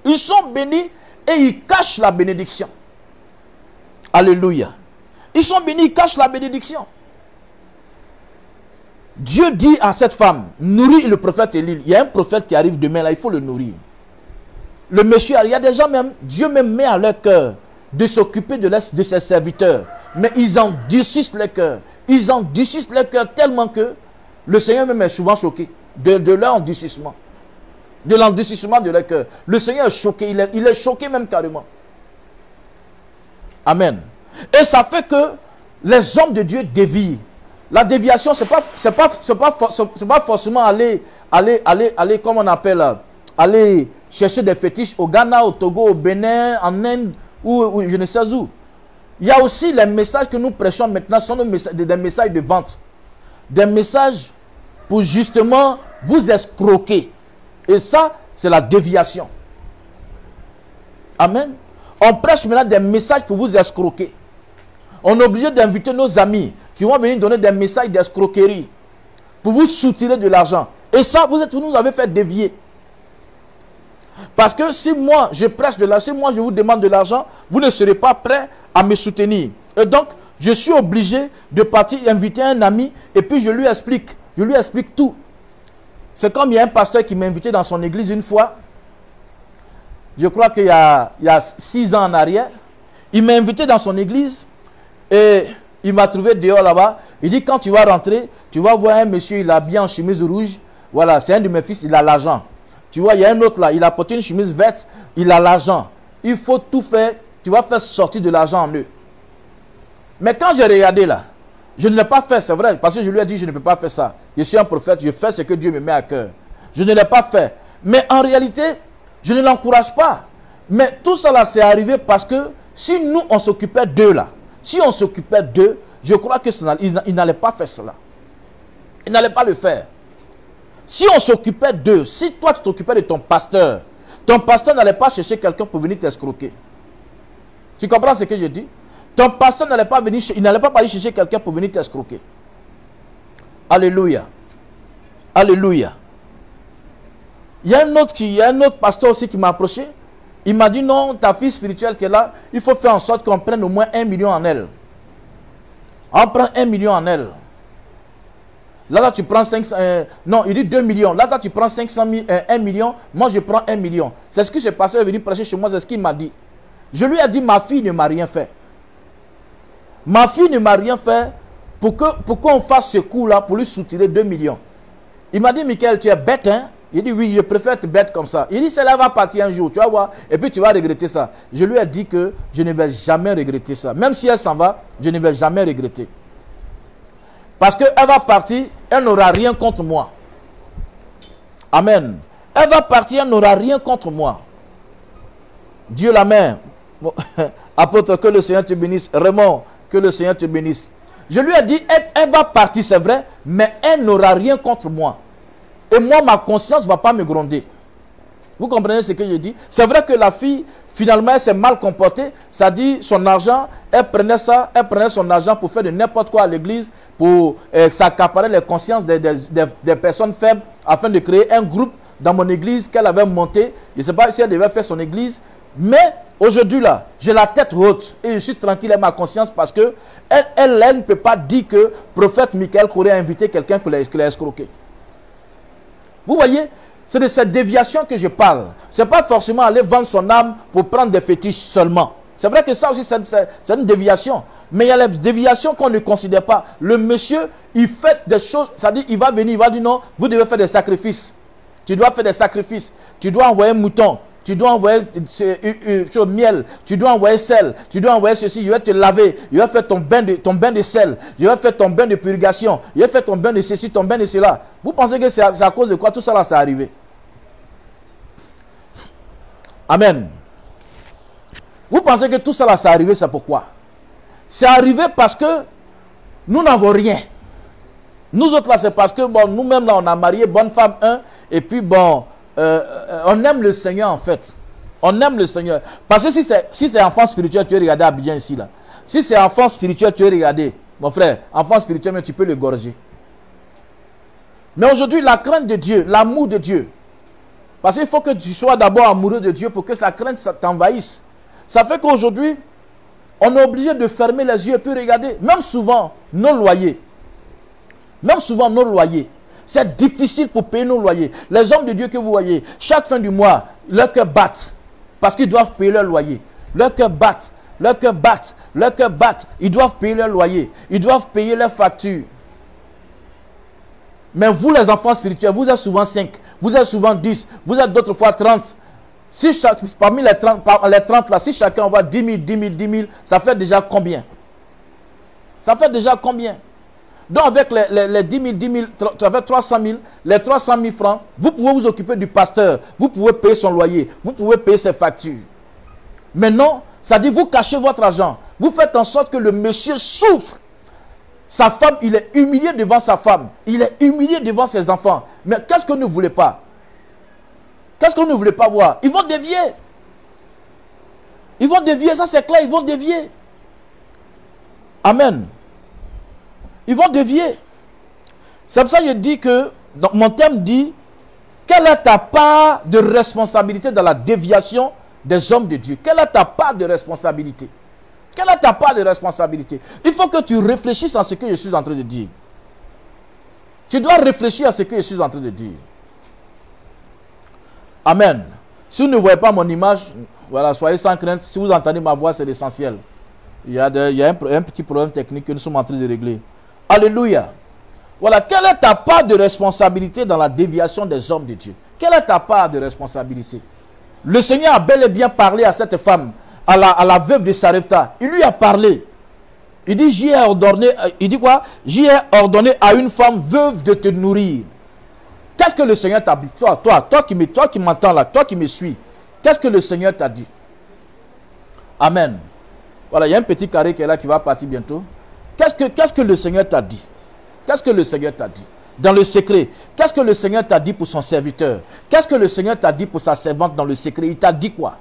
Ils sont bénis et ils cachent la bénédiction. Alléluia. Ils sont bénis, ils cachent la bénédiction. Dieu dit à cette femme, nourris le prophète Élie. Il y a un prophète qui arrive demain, là, il faut le nourrir. Le monsieur, il y a des gens même, Dieu même met à leur cœur de s'occuper de ses serviteurs. Mais ils endurcissent leur cœur. Ils endurcissent leur cœur tellement que le Seigneur même est souvent choqué de leur endurcissement. De l'endurcissement de leur cœur. Le Seigneur est choqué. Il est choqué même carrément. Amen. Et ça fait que les hommes de Dieu dévient. La déviation, c'est pas forcément aller, comme on appelle, aller chercher des fétiches au Ghana, au Togo, au Bénin, en Inde, ou je ne sais où. Il y a aussi les messages que nous prêchons maintenant, sont des messages de vente. Des messages pour justement vous escroquer. Et ça, c'est la déviation. Amen. On prêche maintenant des messages pour vous escroquer. On est obligé d'inviter nos amis qui vont venir donner des messages d'escroquerie pour vous soutirer de l'argent. Et ça, vous nous avez fait dévier. Parce que si moi, je prêche de l'argent, si moi, je vous demande de l'argent, vous ne serez pas prêt à me soutenir. Et donc, je suis obligé de partir inviter un ami et puis je lui explique tout. C'est comme il y a un pasteur qui m'a invité dans son église une fois. Je crois qu'il y a 6 ans en arrière. Il m'a invité dans son église et il m'a trouvé dehors là-bas. Il dit, quand tu vas rentrer, tu vas voir un monsieur, il est habillé en chemise rouge. Voilà, c'est un de mes fils, il a l'argent. Tu vois, il y a un autre là, il a porté une chemise verte, il a l'argent. Il faut tout faire, tu vas faire sortir de l'argent en eux. Mais quand j'ai regardé là, je ne l'ai pas fait, c'est vrai, parce que je lui ai dit, je ne peux pas faire ça. Je suis un prophète, je fais ce que Dieu me met à cœur. Je ne l'ai pas fait. Mais en réalité, je ne l'encourage pas. Mais tout ça là, c'est arrivé parce que si nous, on s'occupait d'eux là, si on s'occupait d'eux, je crois qu'ils n'allaient pas faire cela. Ils n'allaient pas le faire. Si on s'occupait d'eux, si toi tu t'occupais de ton pasteur n'allait pas chercher quelqu'un pour venir t'escroquer. Tu comprends ce que je dis? Ton pasteur n'allait pas venir, il n'allait pas aller chercher quelqu'un pour venir t'escroquer. Alléluia. Alléluia. Il y a un autre pasteur aussi qui m'a approché. Il m'a dit non, ta fille spirituelle qui est là, il faut faire en sorte qu'on prenne au moins 1 million en elle. On prend 1 million en elle. Là, tu prends 500... non, il dit 2 millions. Là, tu prends 500 000, 1 million. Moi, je prends 1 million. C'est ce que ce pasteur est venu prêcher chez moi. C'est ce qu'il m'a dit. Je lui ai dit, ma fille ne m'a rien fait. Ma fille ne m'a rien fait pour qu'on fasse ce coup-là, pour lui soutirer 2 millions. Il m'a dit, Michael, tu es bête, hein? Il dit, oui, je préfère être bête comme ça. Il dit, celle-là va partir un jour, tu vas voir, et puis tu vas regretter ça. Je lui ai dit que je ne vais jamais regretter ça. Même si elle s'en va, je ne vais jamais regretter. Parce qu'elle va partir, elle n'aura rien contre moi. Amen. Elle va partir, elle n'aura rien contre moi. Dieu la main. Bon, apôtre, que le Seigneur te bénisse. Raymond, que le Seigneur te bénisse. Je lui ai dit, elle va partir, c'est vrai, mais elle n'aura rien contre moi. Et moi, ma conscience ne va pas me gronder. Vous comprenez ce que je dis? C'est vrai que la fille, finalement, elle s'est mal comportée. Ça dit, son argent, elle prenait son argent pour faire de n'importe quoi à l'église, pour s'accaparer les consciences des personnes faibles, afin de créer un groupe dans mon église qu'elle avait monté. Je ne sais pas si elle devait faire son église. Mais aujourd'hui, là, j'ai la tête haute et je suis tranquille à ma conscience parce que elle ne peut pas dire que prophète Michael Corée a invité quelqu'un qui l'a escroqué. Vous voyez, c'est de cette déviation que je parle. Ce n'est pas forcément aller vendre son âme pour prendre des fétiches seulement. C'est vrai que ça aussi, c'est une déviation. Mais il y a les déviations qu'on ne considère pas. Le monsieur, il fait des choses, c'est-à-dire, il va venir, il va dire non, vous devez faire des sacrifices. Tu dois faire des sacrifices. Tu dois envoyer un mouton. Tu dois envoyer miel, tu dois envoyer sel, tu dois envoyer ceci, je vais te laver, je vais faire ton bain de sel, je vais faire ton bain de purgation, je vais faire ton bain de ceci, ton bain de cela. Vous pensez que c'est à cause de quoi tout ça là, c'est arrivé? Amen. Vous pensez que tout ça là, c'est arrivé, c'est pourquoi? C'est arrivé parce que nous n'avons rien. Nous autres là, c'est parce que bon, nous-mêmes là, on a marié bonne femme 1, et puis bon... on aime le Seigneur en fait. On aime le Seigneur. Parce que si c'est enfant spirituel, tu es regardé Abidjan ici là. Si c'est enfant spirituel, tu es regardé. Mon frère, enfant spirituel, mais tu peux le gorger. Mais aujourd'hui, la crainte de Dieu, l'amour de Dieu. Parce qu'il faut que tu sois d'abord amoureux de Dieu pour que sa crainte t'envahisse. Ça fait qu'aujourd'hui, on est obligé de fermer les yeux et puis regarder. Même souvent, nos loyers. C'est difficile pour payer nos loyers. Les hommes de Dieu que vous voyez, chaque fin du mois, leur cœur bat. Parce qu'ils doivent payer leur loyer. Leur cœur bat. Ils doivent payer leur loyer. Ils doivent payer leurs factures. Mais vous, les enfants spirituels, vous êtes souvent 5. Vous êtes souvent 10. Vous êtes d'autres fois 30. Si parmi les 30 là, si chacun envoie 10 000, ça fait déjà combien? Ça fait déjà combien? Donc avec les 10 000, avec 300 000, les 300 000 francs, vous pouvez vous occuper du pasteur, vous pouvez payer son loyer, vous pouvez payer ses factures. Mais non, ça dit vous cachez votre argent, vous faites en sorte que le monsieur souffre. Sa femme, il est humilié devant sa femme, il est humilié devant ses enfants. Mais qu'est-ce que nous ne voulons pas? Qu'est-ce que nous ne voulons pas voir? Ils vont dévier. Ils vont dévier, ça c'est clair, ils vont dévier. Amen. Ils vont dévier. C'est pour ça que je dis que, donc mon thème dit, quelle est ta part de responsabilité dans la déviation des hommes de Dieu? Quelle est ta part de responsabilité? Quelle est ta part de responsabilité? Il faut que tu réfléchisses à ce que je suis en train de dire. Tu dois réfléchir à ce que je suis en train de dire. Amen. Si vous ne voyez pas mon image, voilà, soyez sans crainte. Si vous entendez ma voix, c'est l'essentiel. Il y a un petit problème technique que nous sommes en train de régler. Alléluia. Voilà, quelle est ta part de responsabilité dans la déviation des hommes de Dieu? Quelle est ta part de responsabilité? Le Seigneur a bel et bien parlé à cette femme, à la veuve de Sarepta. Il lui a parlé. Il dit, j'y ai ordonné, il dit quoi? J'y ai ordonné à une femme veuve de te nourrir. Qu'est-ce que le Seigneur t'a dit? Toi qui m'entends là, toi qui me suis. Qu'est-ce que le Seigneur t'a dit? Amen. Voilà, il y a un petit carré qui est là qui va partir bientôt. Qu'est-ce que le Seigneur t'a dit? Qu'est-ce que le Seigneur t'a dit? Dans le secret. Qu'est-ce que le Seigneur t'a dit pour son serviteur? Qu'est-ce que le Seigneur t'a dit pour sa servante dans le secret? Il t'a dit quoi?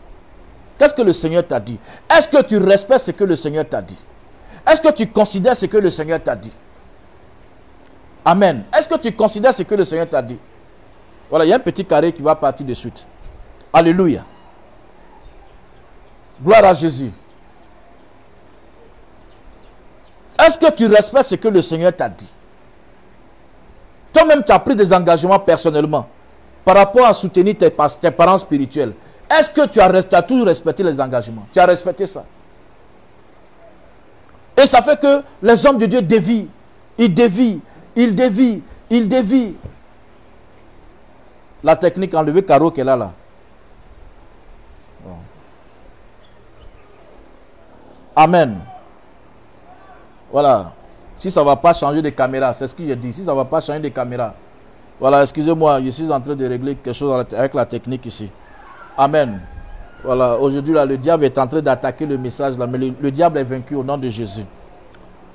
Qu'est-ce que le Seigneur t'a dit? Est-ce que tu respectes ce que le Seigneur t'a dit? Est-ce que tu considères ce que le Seigneur t'a dit? Amen. Est-ce que tu considères ce que le Seigneur t'a dit? Voilà, il y a un petit carré qui va partir de suite. Alléluia. Gloire à Jésus. Est-ce que tu respectes ce que le Seigneur t'a dit? Toi-même, tu as pris des engagements personnellement par rapport à soutenir tes parents spirituels. Est-ce que tu as toujours respecté les engagements? Tu as respecté ça? Et ça fait que les hommes de Dieu dévient. Ils dévient. Ils dévient. Ils dévient. La technique, enlever Caro qui est là. Bon. Amen. Voilà. Si ça ne va pas changer de caméra, c'est ce que j'ai dit. Si ça ne va pas changer de caméra. Voilà, excusez-moi, je suis en train de régler quelque chose avec la technique ici. Amen. Voilà, aujourd'hui, le diable est en train d'attaquer le message, là, mais le diable est vaincu au nom de Jésus.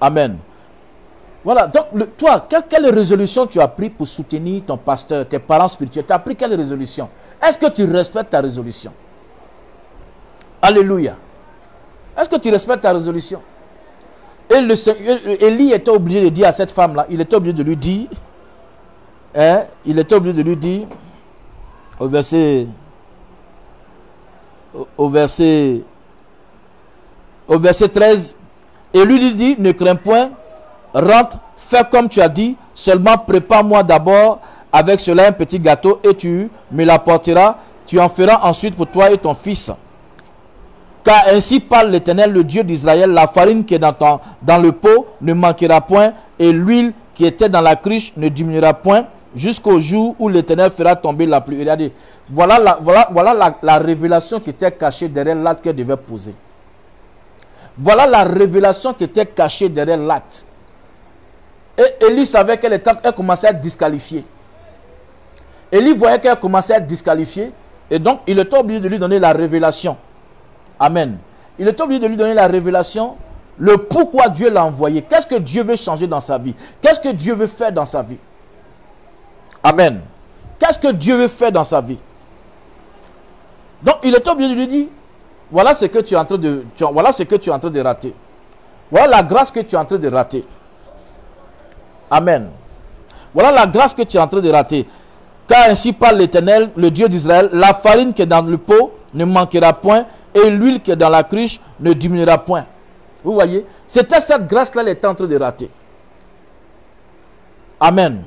Amen. Voilà, donc, toi, quelle résolution tu as pris pour soutenir ton pasteur, tes parents spirituels? Tu as pris quelle résolution? Est-ce que tu respectes ta résolution? Alléluia. Est-ce que tu respectes ta résolution? Et Élie était obligé de dire à cette femme-là, il était obligé de lui dire, au verset 13, et lui dit, ne crains point, rentre, fais comme tu as dit, seulement prépare-moi d'abord avec cela un petit gâteau et tu me l'apporteras, tu en feras ensuite pour toi et ton fils. Car ainsi parle l'Éternel, le Dieu d'Israël, la farine qui est dans le pot ne manquera point, et l'huile qui était dans la cruche ne diminuera point, jusqu'au jour où l'Éternel fera tomber la pluie. Regardez, voilà la révélation qui était cachée derrière l'acte qu'elle devait poser. Voilà la révélation qui était cachée derrière l'acte. Et Élie savait qu'elle commençait à être disqualifiée. Élie voyait qu'elle commençait à être disqualifiée, et donc il était obligé de lui donner la révélation. Amen. Il est obligé de lui donner la révélation, le pourquoi Dieu l'a envoyé. Qu'est-ce que Dieu veut changer dans sa vie? Qu'est-ce que Dieu veut faire dans sa vie? Amen. Qu'est-ce que Dieu veut faire dans sa vie? Donc, il est obligé de lui dire, voilà ce que tu es en train de, voilà ce que tu es en train de rater. Voilà la grâce que tu es en train de rater. Amen. Voilà la grâce que tu es en train de rater. Car ainsi parle l'Éternel, le Dieu d'Israël, la farine qui est dans le pot ne manquera point, et l'huile qui est dans la cruche ne diminuera point. Vous voyez, c'était cette grâce-là qu'elle était en train de rater. Amen.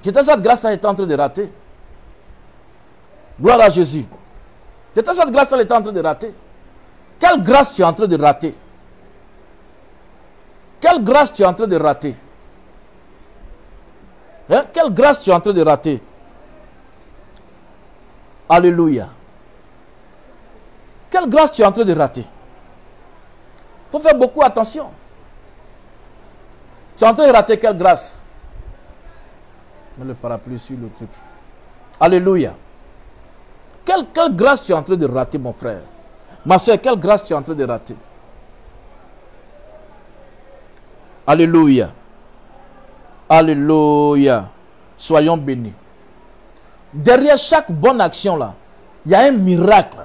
C'était cette grâce-là qu'elle était en train de rater. Gloire à Jésus. C'était cette grâce-là qu'elle était en train de rater. Quelle grâce tu es en train de rater? Quelle grâce tu es en train de rater? Hein? Quelle grâce tu es en train de rater? Alléluia. Quelle grâce tu es en train de rater? Il faut faire beaucoup attention. Tu es en train de rater quelle grâce? Mets le parapluie sur le truc. Alléluia. Quelle grâce tu es en train de rater, mon frère? Ma soeur, quelle grâce tu es en train de rater? Alléluia. Alléluia. Soyons bénis. Derrière chaque bonne action là, il y a un miracle.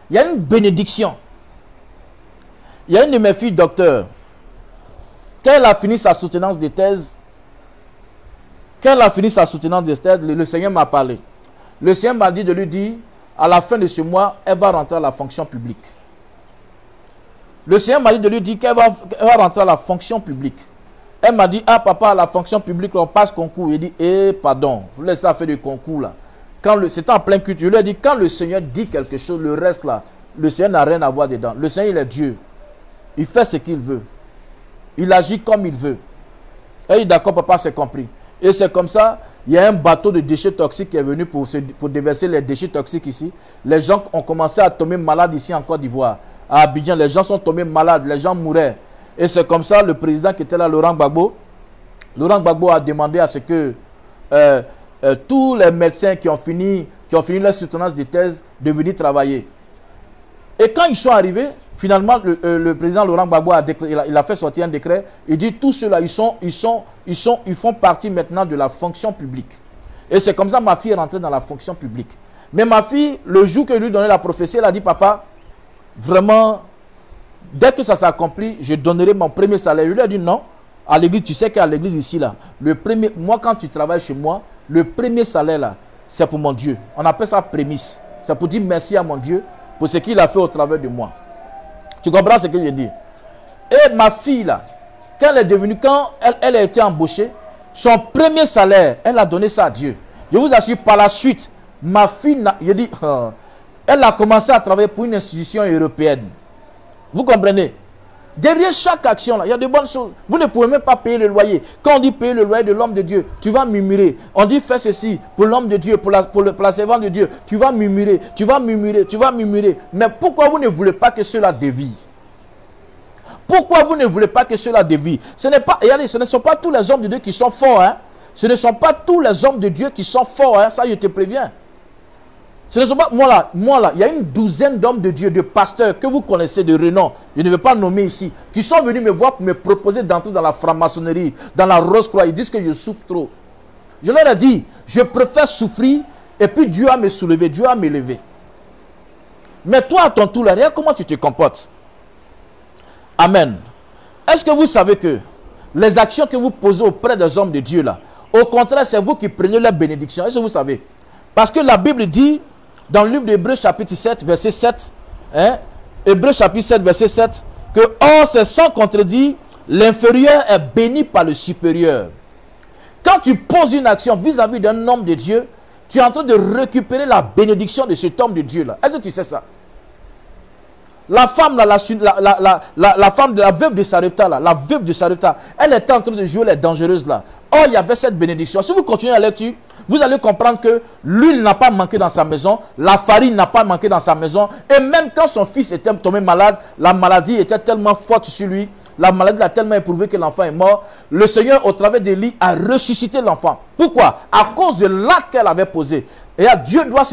Il y a une bénédiction. Il y a une de mes filles docteur. Quand elle a fini sa soutenance de thèse, le Seigneur m'a parlé. Le Seigneur m'a dit de lui dire, à la fin de ce mois, elle va rentrer à la fonction publique. Le Seigneur m'a dit de lui dire qu'elle va rentrer à la fonction publique. Elle m'a dit, ah papa, à la fonction publique, on passe concours. Il dit, pardon, vous laissez faire du concours là. C'était en plein culte. Je lui ai dit, quand le Seigneur dit quelque chose, le reste là, le Seigneur n'a rien à voir dedans. Le Seigneur, il est Dieu. Il fait ce qu'il veut. Il agit comme il veut. Elle dit, d'accord papa, c'est compris. Et c'est comme ça, il y a un bateau de déchets toxiques qui est venu pour déverser les déchets toxiques ici. Les gens ont commencé à tomber malades ici en Côte d'Ivoire. À Abidjan, les gens sont tombés malades, les gens mouraient. Et c'est comme ça, le président qui était là, Laurent Gbagbo a demandé à ce que tous les médecins qui ont fini leur soutenance de thèse de venir travailler. Et quand ils sont arrivés, finalement, le président Laurent Gbagbo il a fait sortir un décret. Il dit tous ceux-là, ils font partie maintenant de la fonction publique. Et c'est comme ça que ma fille est rentrée dans la fonction publique. Mais ma fille, le jour que je lui donnais la prophétie, elle a dit, papa, vraiment, dès que ça s'accomplit, je donnerai mon premier salaire. Je lui ai dit non. À l'église, tu sais qu'à l'église ici, là, moi, quand tu travailles chez moi, le premier salaire, là, c'est pour mon Dieu. On appelle ça prémisse. C'est pour dire merci à mon Dieu pour ce qu'il a fait au travers de moi. Tu comprends ce que je dis? Et ma fille, là, quand elle a été embauchée, son premier salaire, elle a donné ça à Dieu. Je vous assure, par la suite, ma fille, elle a commencé à travailler pour une institution européenne. Vous comprenez? Derrière chaque action, là, il y a de bonnes choses. Vous ne pouvez même pas payer le loyer. Quand on dit payer le loyer de l'homme de Dieu, tu vas murmurer. On dit fais ceci pour l'homme de Dieu, pour la servante de Dieu. Tu vas murmurer, tu vas murmurer, tu vas murmurer. Mais pourquoi vous ne voulez pas que cela dévie? Pourquoi vous ne voulez pas que cela dévie? Ce ne sont pas tous les hommes de Dieu qui sont forts. Hein? Ce ne sont pas tous les hommes de Dieu qui sont forts. Hein? Ça, je te préviens. Ce ne sont pas, moi là, il y a une douzaine d'hommes de Dieu, de pasteurs que vous connaissez de renom, je ne vais pas nommer ici, qui sont venus me voir pour me proposer d'entrer dans la franc-maçonnerie, dans la Rose-Croix. Ils disent que je souffre trop. Je leur ai dit, je préfère souffrir et puis Dieu a me soulevé, Dieu a m'élevé. Mais toi, à ton tour, là, regarde comment tu te comportes. Amen. Est-ce que vous savez que les actions que vous posez auprès des hommes de Dieu, là, au contraire, c'est vous qui prenez la bénédiction? Est-ce que vous savez? Parce que la Bible dit, dans le livre d'Hébreux chapitre 7, verset 7, hein, Hébreux chapitre 7, verset 7, que or c'est sans contredit, l'inférieur est béni par le supérieur. Quand tu poses une action vis-à-vis d'un homme de Dieu, tu es en train de récupérer la bénédiction de cet homme de Dieu là. Est-ce que tu sais ça? La femme là, la femme de la veuve de Sarepta là, la veuve de Sarepta, elle était en train de jouer les dangereuses là. Or il y avait cette bénédiction. Si vous continuez la lecture, vous allez comprendre que l'huile n'a pas manqué dans sa maison, la farine n'a pas manqué dans sa maison, et même quand son fils était tombé malade, la maladie était tellement forte sur lui, la maladie l'a tellement éprouvé que l'enfant est mort. Le Seigneur, au travers de lui, a ressuscité l'enfant. Pourquoi? À cause de l'acte qu'elle avait posé. Et là, Dieu doit,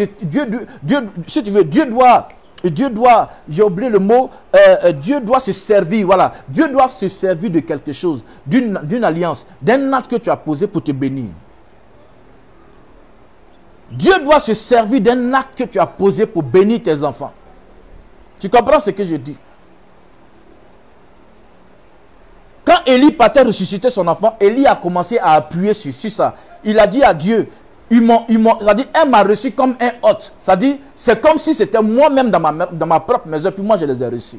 j'ai oublié le mot, Dieu doit se servir, voilà. Dieu doit se servir de quelque chose, d'une alliance, d'un acte que tu as posé pour te bénir. Dieu doit se servir d'un acte que tu as posé pour bénir tes enfants. Tu comprends ce que je dis? Quand Élie partait ressusciter son enfant, Élie a commencé à appuyer sur ça. Il a dit à Dieu, elle m'a reçu comme un hôte. C'est comme si c'était moi-même dans ma propre maison, puis moi je les ai reçus.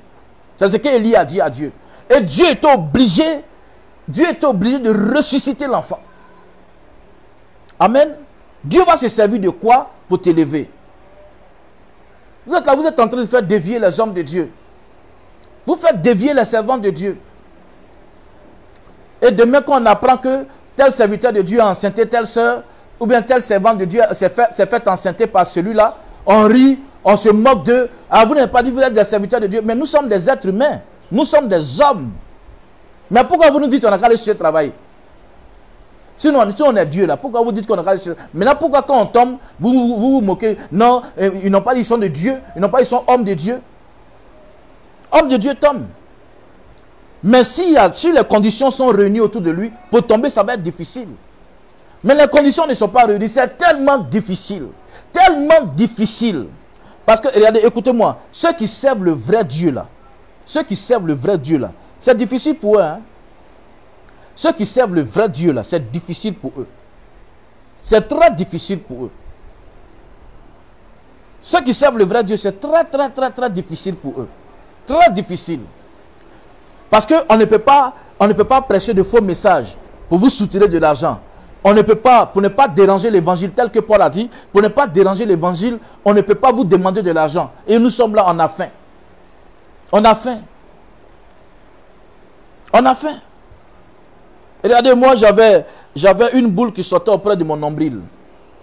C'est ce qu'Élie a dit à Dieu. Et Dieu était obligé de ressusciter l'enfant. Amen. Dieu va se servir de quoi pour t'élever? Vous êtes là, vous êtes en train de faire dévier les hommes de Dieu. Vous faites dévier les servants de Dieu. Et demain, quand on apprend que tel serviteur de Dieu a enceinté telle soeur, ou bien tel servant de Dieu s'est fait enceinter par celui-là, on rit, on se moque d'eux. Alors vous n'avez pas dit que vous êtes des serviteurs de Dieu, mais nous sommes des êtres humains. Nous sommes des hommes. Mais pourquoi vous nous dites qu'on a qu'à aller chercher travail? Sinon, si on est Dieu là, pourquoi vous dites qu'on a qu'à aller chercher? Maintenant, pourquoi quand on tombe, vous moquez? Non, ils n'ont pas dit ils sont de Dieu, ils n'ont pas dit ils sont hommes de Dieu. Homme de Dieu tombe. Mais si les conditions sont réunies autour de lui, pour tomber, ça va être difficile. Mais les conditions ne sont pas réunies. C'est tellement difficile. Tellement difficile. Parce que, regardez, écoutez-moi, ceux qui servent le vrai Dieu là, ceux qui servent le vrai Dieu là, c'est difficile pour eux. Hein? Ceux qui servent le vrai Dieu là, c'est difficile pour eux. C'est très difficile pour eux. Ceux qui servent le vrai Dieu, c'est très difficile pour eux. Très difficile. Parce qu'on ne peut pas prêcher de faux messages pour vous soutirer de l'argent. On ne peut pas, pour ne pas déranger l'évangile tel que Paul a dit, pour ne pas déranger l'évangile, on ne peut pas vous demander de l'argent. Et nous sommes là, on a faim. On a faim. On a faim. Regardez, moi j'avais une boule qui sortait auprès de mon nombril.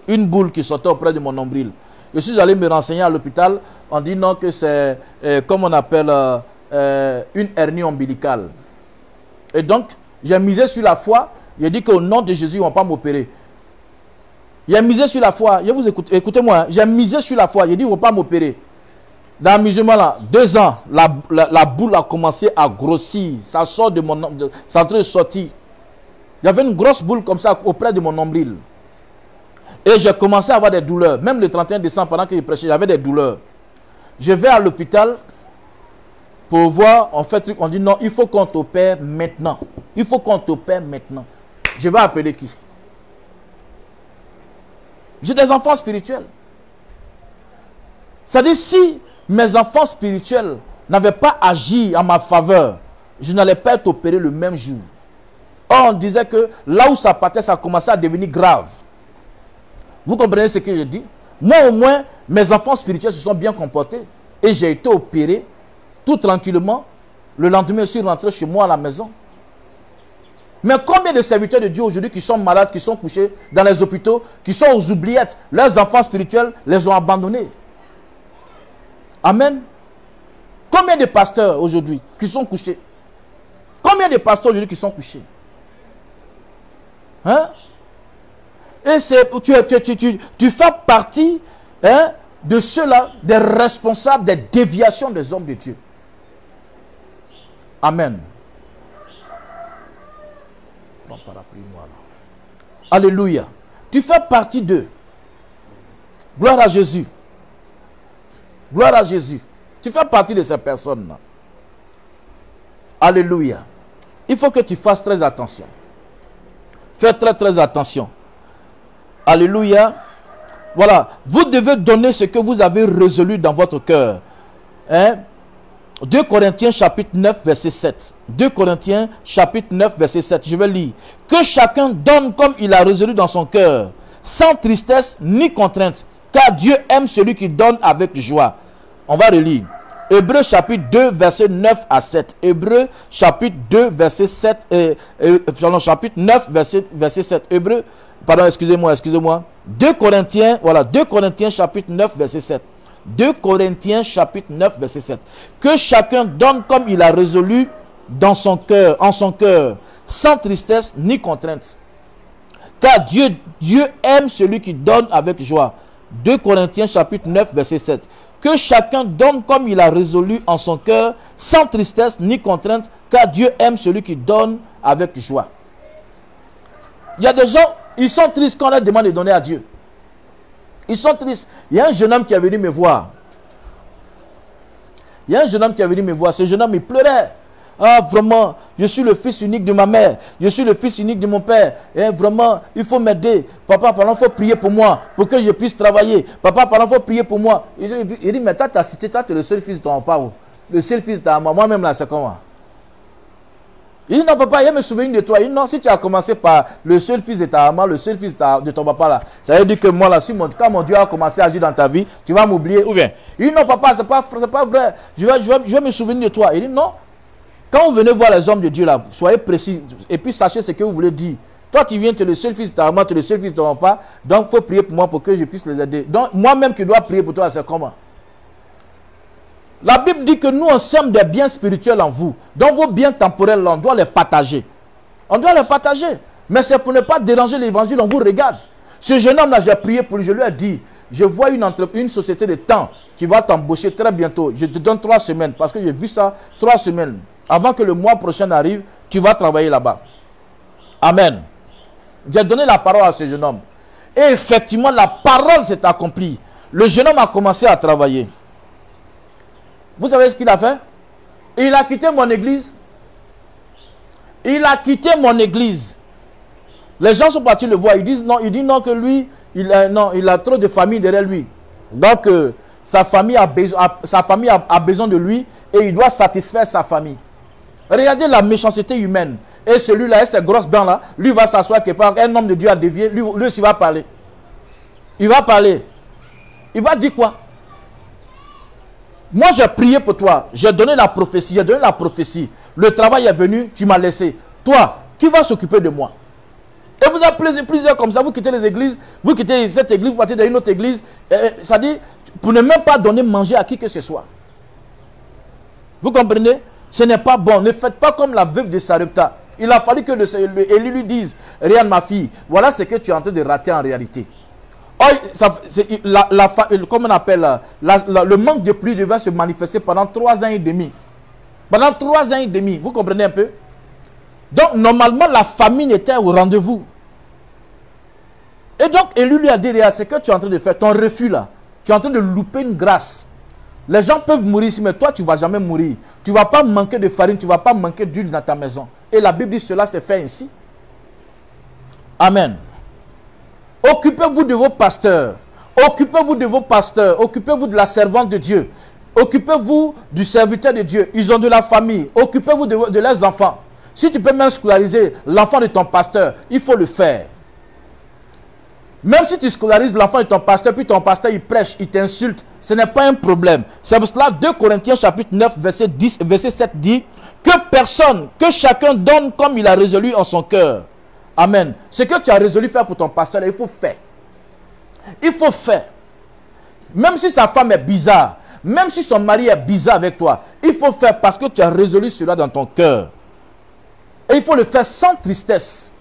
Une boule qui sortait auprès de mon nombril. Je suis allé me renseigner à l'hôpital. On dit non que c'est, comme on appelle, une hernie ombilicale. Et donc, j'ai misé sur la foi. J'ai dit qu'au nom de Jésus, ils ne vont pas m'opérer. J'ai misé sur la foi. Je vous écoute, écoutez-moi. Hein. J'ai misé sur la foi. J'ai dit ils ne vont pas m'opérer. Dans l'amusement là, 2 ans, la boule a commencé à grossir. Ça sort de mon... Ça est en train de sortir. J'avais une grosse boule comme ça auprès de mon nombril. Et j'ai commencé à avoir des douleurs. Même le 31 décembre, pendant que je prêchais, j'avais des douleurs. Je vais à l'hôpital pour voir, en fait, on dit non, il faut qu'on t'opère maintenant. Il faut qu'on t'opère maintenant. Je vais appeler qui? J'ai des enfants spirituels. C'est-à-dire, si mes enfants spirituels n'avaient pas agi en ma faveur, je n'allais pas être opéré le même jour. Or, on disait que là où ça partait, ça commençait à devenir grave. Vous comprenez ce que je dis? Moi, au moins, mes enfants spirituels se sont bien comportés. Et j'ai été opéré tout tranquillement. Le lendemain, je suis rentré chez moi à la maison. Mais combien de serviteurs de Dieu aujourd'hui qui sont malades, qui sont couchés dans les hôpitaux, qui sont aux oubliettes, leurs enfants spirituels les ont abandonnés. Amen. Combien de pasteurs aujourd'hui qui sont couchés? Combien de pasteurs aujourd'hui qui sont couchés? Hein? Et tu fais partie, hein, de ceux-là, des responsables des déviations des hommes de Dieu. Amen. Bon, parapluie-moi là. Alléluia. Tu fais partie d'eux. Gloire à Jésus. Gloire à Jésus. Tu fais partie de ces personnes-là. Alléluia. Il faut que tu fasses très attention. Fais très attention. Alléluia. Voilà. Vous devez donner ce que vous avez résolu dans votre cœur. Hein? 2 Corinthiens chapitre 9 verset 7. 2 Corinthiens chapitre 9 verset 7. Je vais lire. Que chacun donne comme il a résolu dans son cœur, sans tristesse ni contrainte, car Dieu aime celui qui donne avec joie. On va relire. Hébreux chapitre 2 verset 9 à 7. Hébreux chapitre 2 verset 7 chapitre 9 verset 7. Hébreux, pardon, excusez-moi. 2 Corinthiens, voilà, 2 Corinthiens chapitre 9 verset 7. 2 Corinthiens chapitre 9 verset 7. Que chacun donne comme il a résolu dans son cœur, en son cœur, sans tristesse ni contrainte. Car Dieu aime celui qui donne avec joie. 2 Corinthiens chapitre 9 verset 7. Que chacun donne comme il a résolu en son cœur, sans tristesse ni contrainte, car Dieu aime celui qui donne avec joie. Il y a des gens, ils sont tristes quand on leur demande de donner à Dieu. Ils sont tristes. Il y a un jeune homme qui est venu me voir. Ce jeune homme, il pleurait. Ah, vraiment, je suis le fils unique de ma mère. Je suis le fils unique de mon père. Et vraiment, il faut m'aider. Papa, pardon, il faut prier pour moi, pour que je puisse travailler. Papa, pardon, il faut prier pour moi. Il dit, mais toi, tu as cité, toi, tu es le seul fils de ton père. Le seul fils de ta maman. Moi-même, là, c'est comment? Il dit, non, papa, il y a me souvenir de toi. Il dit, non, si tu as commencé par le seul fils de ta maman, le seul fils de ton papa, là, ça veut dire que moi, là, quand mon Dieu a commencé à agir dans ta vie, tu vas m'oublier. Ou bien, il dit, non, papa, c'est pas vrai. Je vais me souvenir de toi. Il dit, non. Quand vous venez voir les hommes de Dieu là, soyez précis et puis sachez ce que vous voulez dire. Toi, tu viens, tu es le seul fils de ta maman, tu es le seul fils de ton papa, donc il faut prier pour moi pour que je puisse les aider. Donc, moi-même qui dois prier pour toi, c'est comment? La Bible dit que nous, on sème des biens spirituels en vous. Donc vos biens temporels, on doit les partager. On doit les partager. Mais c'est pour ne pas déranger l'évangile, on vous regarde. Ce jeune homme-là, j'ai prié pour lui, je lui ai dit, je vois une société de temps qui va t'embaucher très bientôt. Je te donne 3 semaines, parce que j'ai vu ça, 3 semaines. Avant que le mois prochain arrive, tu vas travailler là-bas. Amen. J'ai donné la parole à ce jeune homme. Et effectivement, la parole s'est accomplie. Le jeune homme a commencé à travailler. Vous savez ce qu'il a fait? Il a quitté mon église. Il a quitté mon église. Les gens sont partis le voir. Ils disent non, il dit non que lui, il a trop de famille derrière lui. Donc, sa famille a besoin de lui et il doit satisfaire sa famille. Regardez la méchanceté humaine. Et celui-là, avec ses grosses dents-là, lui va s'asseoir quelque part. Un homme de Dieu a dévié. Lui aussi va parler. Il va parler. Il va dire quoi? Moi, j'ai prié pour toi. J'ai donné la prophétie. J'ai donné la prophétie. Le travail est venu. Tu m'as laissé. Toi, qui va s'occuper de moi? Et vous avez plusieurs comme ça. Vous quittez les églises. Vous quittez cette église. Vous partez dans une autre église. Ça dit, pour ne même pas donner manger à qui que ce soit. Vous comprenez? Ce n'est pas bon. Ne faites pas comme la veuve de Sarepta. Il a fallu que Élie lui dise, regarde ma fille, voilà ce que tu es en train de rater en réalité. Oh, comment on appelle, le manque de pluie devait se manifester pendant 3 ans et demi. Pendant 3 ans et demi, vous comprenez un peu? Donc, normalement, la famine était au rendez-vous. Et donc, Élie lui a dit, regarde, ce que tu es en train de faire, ton refus là, tu es en train de louper une grâce. Les gens peuvent mourir ici, mais toi, tu ne vas jamais mourir. Tu ne vas pas manquer de farine, tu ne vas pas manquer d'huile dans ta maison. Et la Bible dit cela s'est fait ainsi. Amen. Occupez-vous de vos pasteurs. Occupez-vous de vos pasteurs. Occupez-vous de la servante de Dieu. Occupez-vous du serviteur de Dieu. Ils ont de la famille. Occupez-vous de leurs enfants. Si tu peux même scolariser l'enfant de ton pasteur, il faut le faire. Même si tu scolarises l'enfant de ton pasteur, puis ton pasteur il prêche, il t'insulte, ce n'est pas un problème. C'est pour cela 2 Corinthiens chapitre 9, verset 7 dit que chacun donne comme il a résolu en son cœur. Amen. Ce que tu as résolu faire pour ton pasteur, il faut faire. Il faut faire. Même si sa femme est bizarre, même si son mari est bizarre avec toi, il faut faire parce que tu as résolu cela dans ton cœur. Et il faut le faire sans tristesse.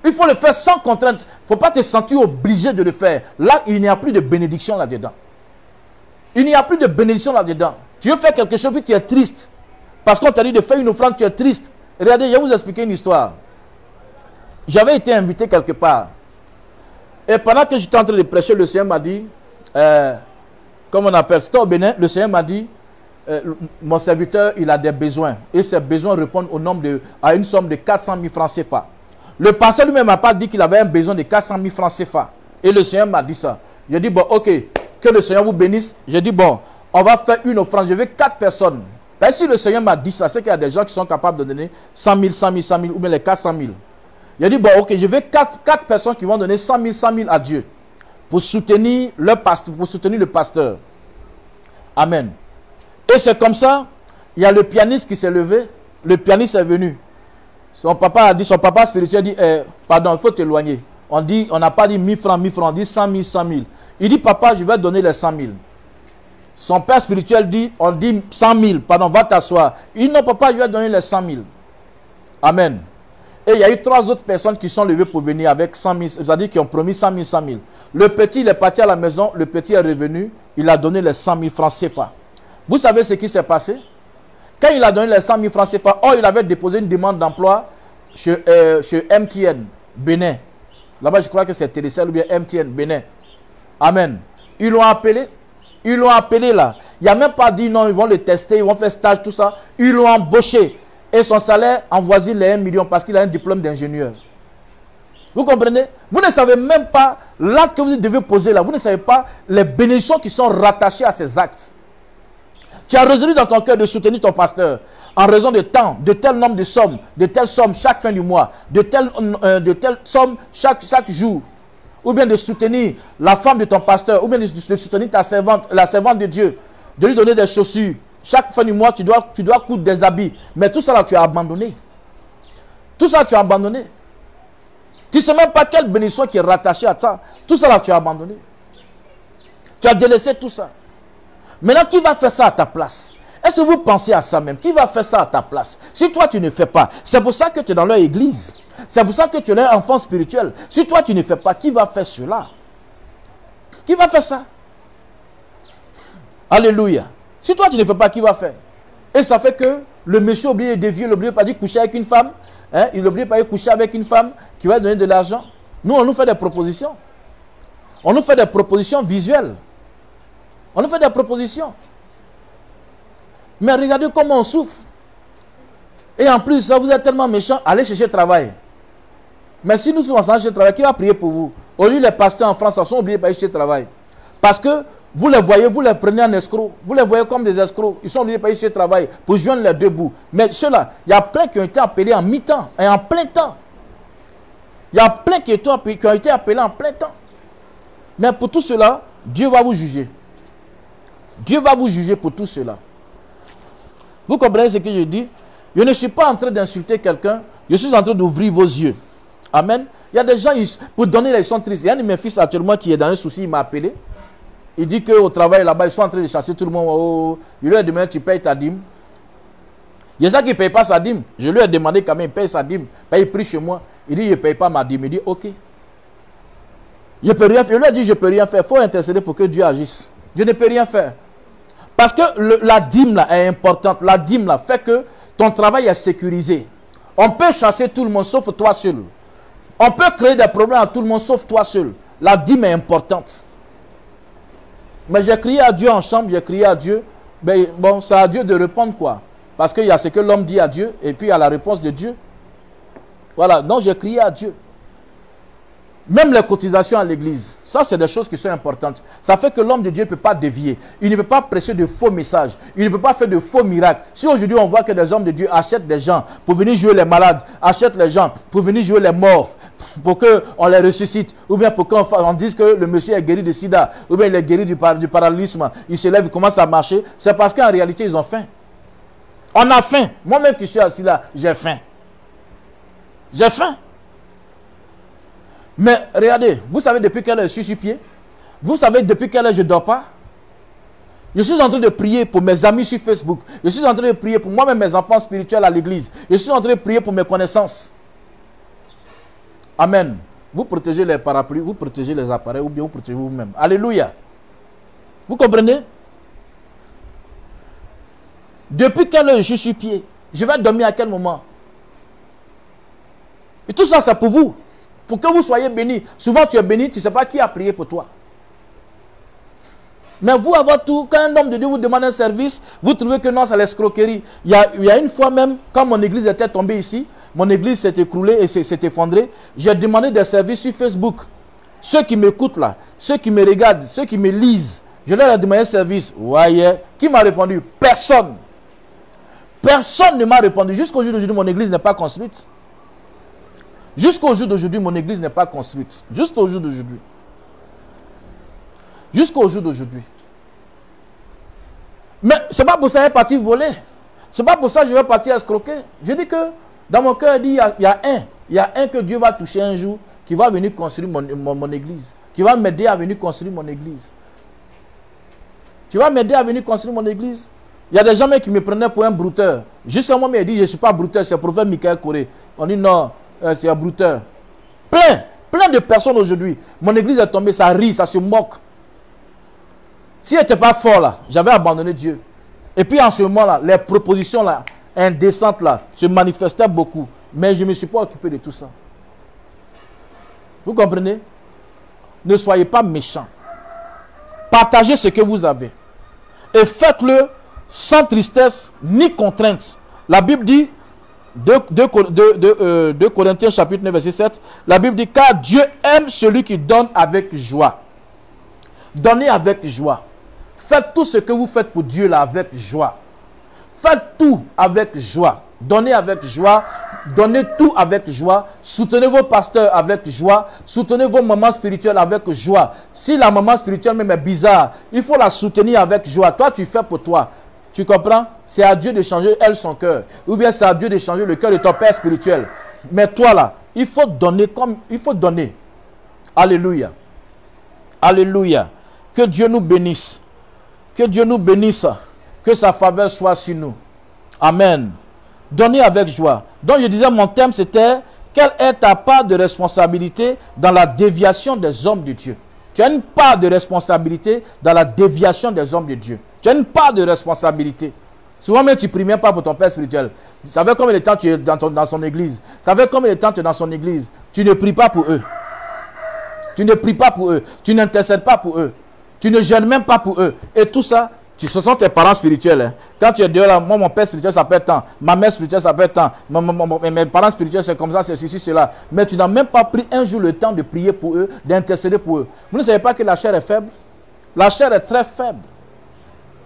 Il faut le faire sans contrainte. Il ne faut pas te sentir obligé de le faire. Là, il n'y a plus de bénédiction là-dedans. Il n'y a plus de bénédiction là-dedans. Tu veux faire quelque chose, puis tu es triste. Parce qu'on t'a dit de faire une offrande, tu es triste. Regardez, je vais vous expliquer une histoire. J'avais été invité quelque part. Et pendant que j'étais en train de prêcher, le Seigneur m'a dit, comment on appelle, c'était au Bénin, le Seigneur m'a dit, mon serviteur, il a des besoins. Et ces besoins répondent à une somme de 400 000 francs CFA. Le pasteur lui-même n'a pas dit qu'il avait un besoin de 400 000 francs CFA. Et le Seigneur m'a dit ça. J'ai dit, bon, ok, que le Seigneur vous bénisse. J'ai dit, bon, on va faire une offrande. Je veux 4 personnes. Et si le Seigneur m'a dit ça, c'est qu'il y a des gens qui sont capables de donner 100 000, 100 000, 100 000 ou bien les 400 000. J'ai dit, bon, ok, je veux 4 personnes qui vont donner 100 000, 100 000 à Dieu pour soutenir le pasteur. Amen. Et c'est comme ça, il y a le pianiste qui s'est levé. Le pianiste est venu. Son papa spirituel dit, pardon, il faut t'éloigner. On n'a pas dit 1000 francs, 1000 francs, on dit 100 000, 100 000. Il dit, papa, je vais donner les 100 000. Son père spirituel dit, on dit 100 000, pardon, va t'asseoir. Il dit, non, papa, je vais donner les 100 000. Amen. Et il y a eu 3 autres personnes qui sont levées pour venir avec 100 000, c'est-à-dire qui ont promis 100 000, 100 000. Le petit, il est parti à la maison, le petit est revenu, il a donné les 100 000 francs CFA. Vous savez ce qui s'est passé? Quand il a donné les 100 000 francs CFA, il avait déposé une demande d'emploi chez MTN, Bénin. Là-bas, je crois que c'est Télécel ou bien MTN, Bénin. Amen. Ils l'ont appelé. Ils l'ont appelé là. Il n'y a même pas dit non, ils vont le tester, ils vont faire stage, tout ça. Ils l'ont embauché. Et son salaire avoisine les 1 million parce qu'il a un diplôme d'ingénieur. Vous comprenez? Vous ne savez même pas l'acte que vous devez poser là. Vous ne savez pas les bénédictions qui sont rattachées à ces actes. Tu as résolu dans ton cœur de soutenir ton pasteur en raison de temps, de tel nombre de sommes, de telle somme chaque fin du mois, de telle somme chaque jour. Ou bien de soutenir la femme de ton pasteur, ou bien de soutenir ta servante, la servante de Dieu, de lui donner des chaussures. Chaque fin du mois, tu dois coudre des habits. Mais tout ça là, tu as abandonné. Tout ça, tu as abandonné. Tu ne sais même pas quelle bénédiction qui est rattachée à ça. Tout ça là, tu as abandonné. Tu as délaissé tout ça. Maintenant, qui va faire ça à ta place? Est-ce que vous pensez à ça même? Qui va faire ça à ta place? Si toi, tu ne fais pas, c'est pour ça que tu es dans leur église. C'est pour ça que tu es leur enfant spirituel. Si toi, tu ne fais pas, qui va faire cela? Qui va faire ça? Alléluia. Si toi, tu ne fais pas, qui va faire? Et ça fait que le monsieur oublie de dévier, il oublie pas de coucher avec une femme. Hein? Il oublie pas de coucher avec une femme qui va donner de l'argent. Nous, on nous fait des propositions. On nous fait des propositions visuelles. On nous fait des propositions. Mais regardez comment on souffre. Et en plus, ça vous êtes tellement méchant, allez chercher travail. Mais si nous sommes en chercher travail, qui va prier pour vous? Au lieu les pasteurs en France, ils sont obligés de pas chercher travail. Parce que vous les voyez, vous les prenez en escroc. Vous les voyez comme des escrocs. Ils sont obligés de pas chercher travail pour joindre les deux bouts. Mais ceux-là, il y a plein qui ont été appelés en mi-temps et en plein temps. Il y a plein qui ont été appelés en plein temps. Mais pour tout cela, Dieu va vous juger. Dieu va vous juger pour tout cela. Vous comprenez ce que je dis? Je ne suis pas en train d'insulter quelqu'un. Je suis en train d'ouvrir vos yeux. Amen. Il y a des gens, pour donner, ils sont tristes. Il y a un de mes fils actuellement qui est dans un souci, il m'a appelé. Il dit qu'au travail là-bas, ils sont en train de chasser tout le monde. Oh, il lui a demandé, tu payes ta dîme. Il y a ça qui ne paye pas sa dîme. Je lui ai demandé quand même, il paye sa dîme. Il prie chez moi. Il dit, je ne paye pas ma dîme. Il dit, ok. Je peux rien faire. Je lui ai dit, je ne peux rien faire. Il faut intercéder pour que Dieu agisse. Je ne peux rien faire. Parce que la dîme là est importante. La dîme là fait que ton travail est sécurisé. On peut chasser tout le monde sauf toi seul. On peut créer des problèmes à tout le monde sauf toi seul. La dîme est importante. Mais j'ai crié à Dieu en chambre, j'ai crié à Dieu. Mais bon, c'est à Dieu de répondre quoi. Parce qu'il y a ce que l'homme dit à Dieu et puis il y a la réponse de Dieu. Voilà, donc j'ai crié à Dieu. Même les cotisations à l'église, ça c'est des choses qui sont importantes. Ça fait que l'homme de Dieu ne peut pas dévier. Il ne peut pas prêcher de faux messages. Il ne peut pas faire de faux miracles. Si aujourd'hui on voit que des hommes de Dieu achètent des gens pour venir jouer les malades, achètent les gens pour venir jouer les morts, pour qu'on les ressuscite, ou bien pour qu'on dise que le monsieur est guéri de sida, ou bien il est guéri du paralysme, il se lève, il commence à marcher, c'est parce qu'en réalité ils ont faim. On a faim. Moi-même qui suis assis là, j'ai faim. J'ai faim. Mais regardez, vous savez depuis quelle heure je suis sur pied? Vous savez depuis quelle heure je ne dors pas? Je suis en train de prier pour mes amis sur Facebook. Je suis en train de prier pour moi-même mes enfants spirituels à l'église. Je suis en train de prier pour mes connaissances. Amen. Vous protégez les parapluies, vous protégez les appareils ou bien vous protégez vous-même. Alléluia. Vous comprenez? Depuis quelle heure je suis sur pied? Je vais dormir à quel moment? Et tout ça, c'est pour vous. Pour que vous soyez bénis. Souvent, tu es béni, tu ne sais pas qui a prié pour toi. Mais vous, avoir tout, quand un homme de Dieu vous demande un service, vous trouvez que non, c'est l'escroquerie. Il y a une fois même, quand mon église était tombée ici, mon église s'est écroulée et s'est effondrée, j'ai demandé des services sur Facebook. Ceux qui m'écoutent là, ceux qui me regardent, ceux qui me lisent, je leur ai demandé un service. Voyez, qui m'a répondu? Personne. Personne ne m'a répondu. Jusqu'au jour d'aujourd'hui, mon église n'est pas construite. Jusqu'au jour d'aujourd'hui, mon église n'est pas construite. Jusqu'au jour d'aujourd'hui. Jusqu'au jour d'aujourd'hui. Mais ce n'est pas pour ça que je vais partir voler. Ce n'est pas pour ça que je vais partir escroquer. Je dis que dans mon cœur, il y a un que Dieu va toucher un jour, qui va venir construire mon église. Qui va m'aider à venir construire mon église. Tu vas m'aider à venir construire mon église. Il y a des gens qui me prenaient pour un brouteur. Justement, il dit, je ne suis pas brouteur, c'est le prophète Michael Corée. On dit non. C'est un brouteur. Plein de personnes aujourd'hui. Mon église est tombée, ça rit, ça se moque. Si elle n'était pas fort là, j'avais abandonné Dieu. Et puis en ce moment là, les propositions là, indécentes là, se manifestaient beaucoup. Mais je ne me suis pas occupé de tout ça. Vous comprenez? Ne soyez pas méchants. Partagez ce que vous avez. Et faites-le sans tristesse ni contrainte. La Bible dit, 2 Corinthiens chapitre 9 verset 7, la Bible dit, car Dieu aime celui qui donne avec joie. Donnez avec joie. Faites tout ce que vous faites pour Dieu là avec joie. Faites tout avec joie. Donnez avec joie. Donnez tout avec joie. Soutenez vos pasteurs avec joie. Soutenez vos mamans spirituelles avec joie. Si la maman spirituelle même est bizarre, il faut la soutenir avec joie. Toi, tu fais pour toi. Tu comprends? C'est à Dieu de changer elle son cœur. Ou bien c'est à Dieu de changer le cœur de ton père spirituel. Mais toi là, il faut donner comme il faut donner. Alléluia. Alléluia. Que Dieu nous bénisse. Que Dieu nous bénisse. Que sa faveur soit sur nous. Amen. Donnez avec joie. Donc je disais, mon thème c'était, quelle est ta part de responsabilité dans la déviation des hommes de Dieu? Tu as une part de responsabilité dans la déviation des hommes de Dieu. Tu as une part de responsabilité. Souvent même tu ne pries même pas pour ton père spirituel. Ça fait combien de temps tu es dans son église? Ça fait combien de temps tu es dans son église? Tu ne pries pas pour eux. Tu ne pries pas pour eux. Tu n'intercèdes pas pour eux. Tu ne jeûnes même pas pour eux. Et tout ça, ce sont tes parents spirituels. Hein. Quand tu es dehors là, moi mon père spirituel s'appelle tant. Ma mère spirituelle s'appelle tant. Mes parents spirituels c'est comme ça, c'est ceci, cela. Mais tu n'as même pas pris un jour le temps de prier pour eux, d'intercéder pour eux. Vous ne savez pas que la chair est faible? La chair est très faible.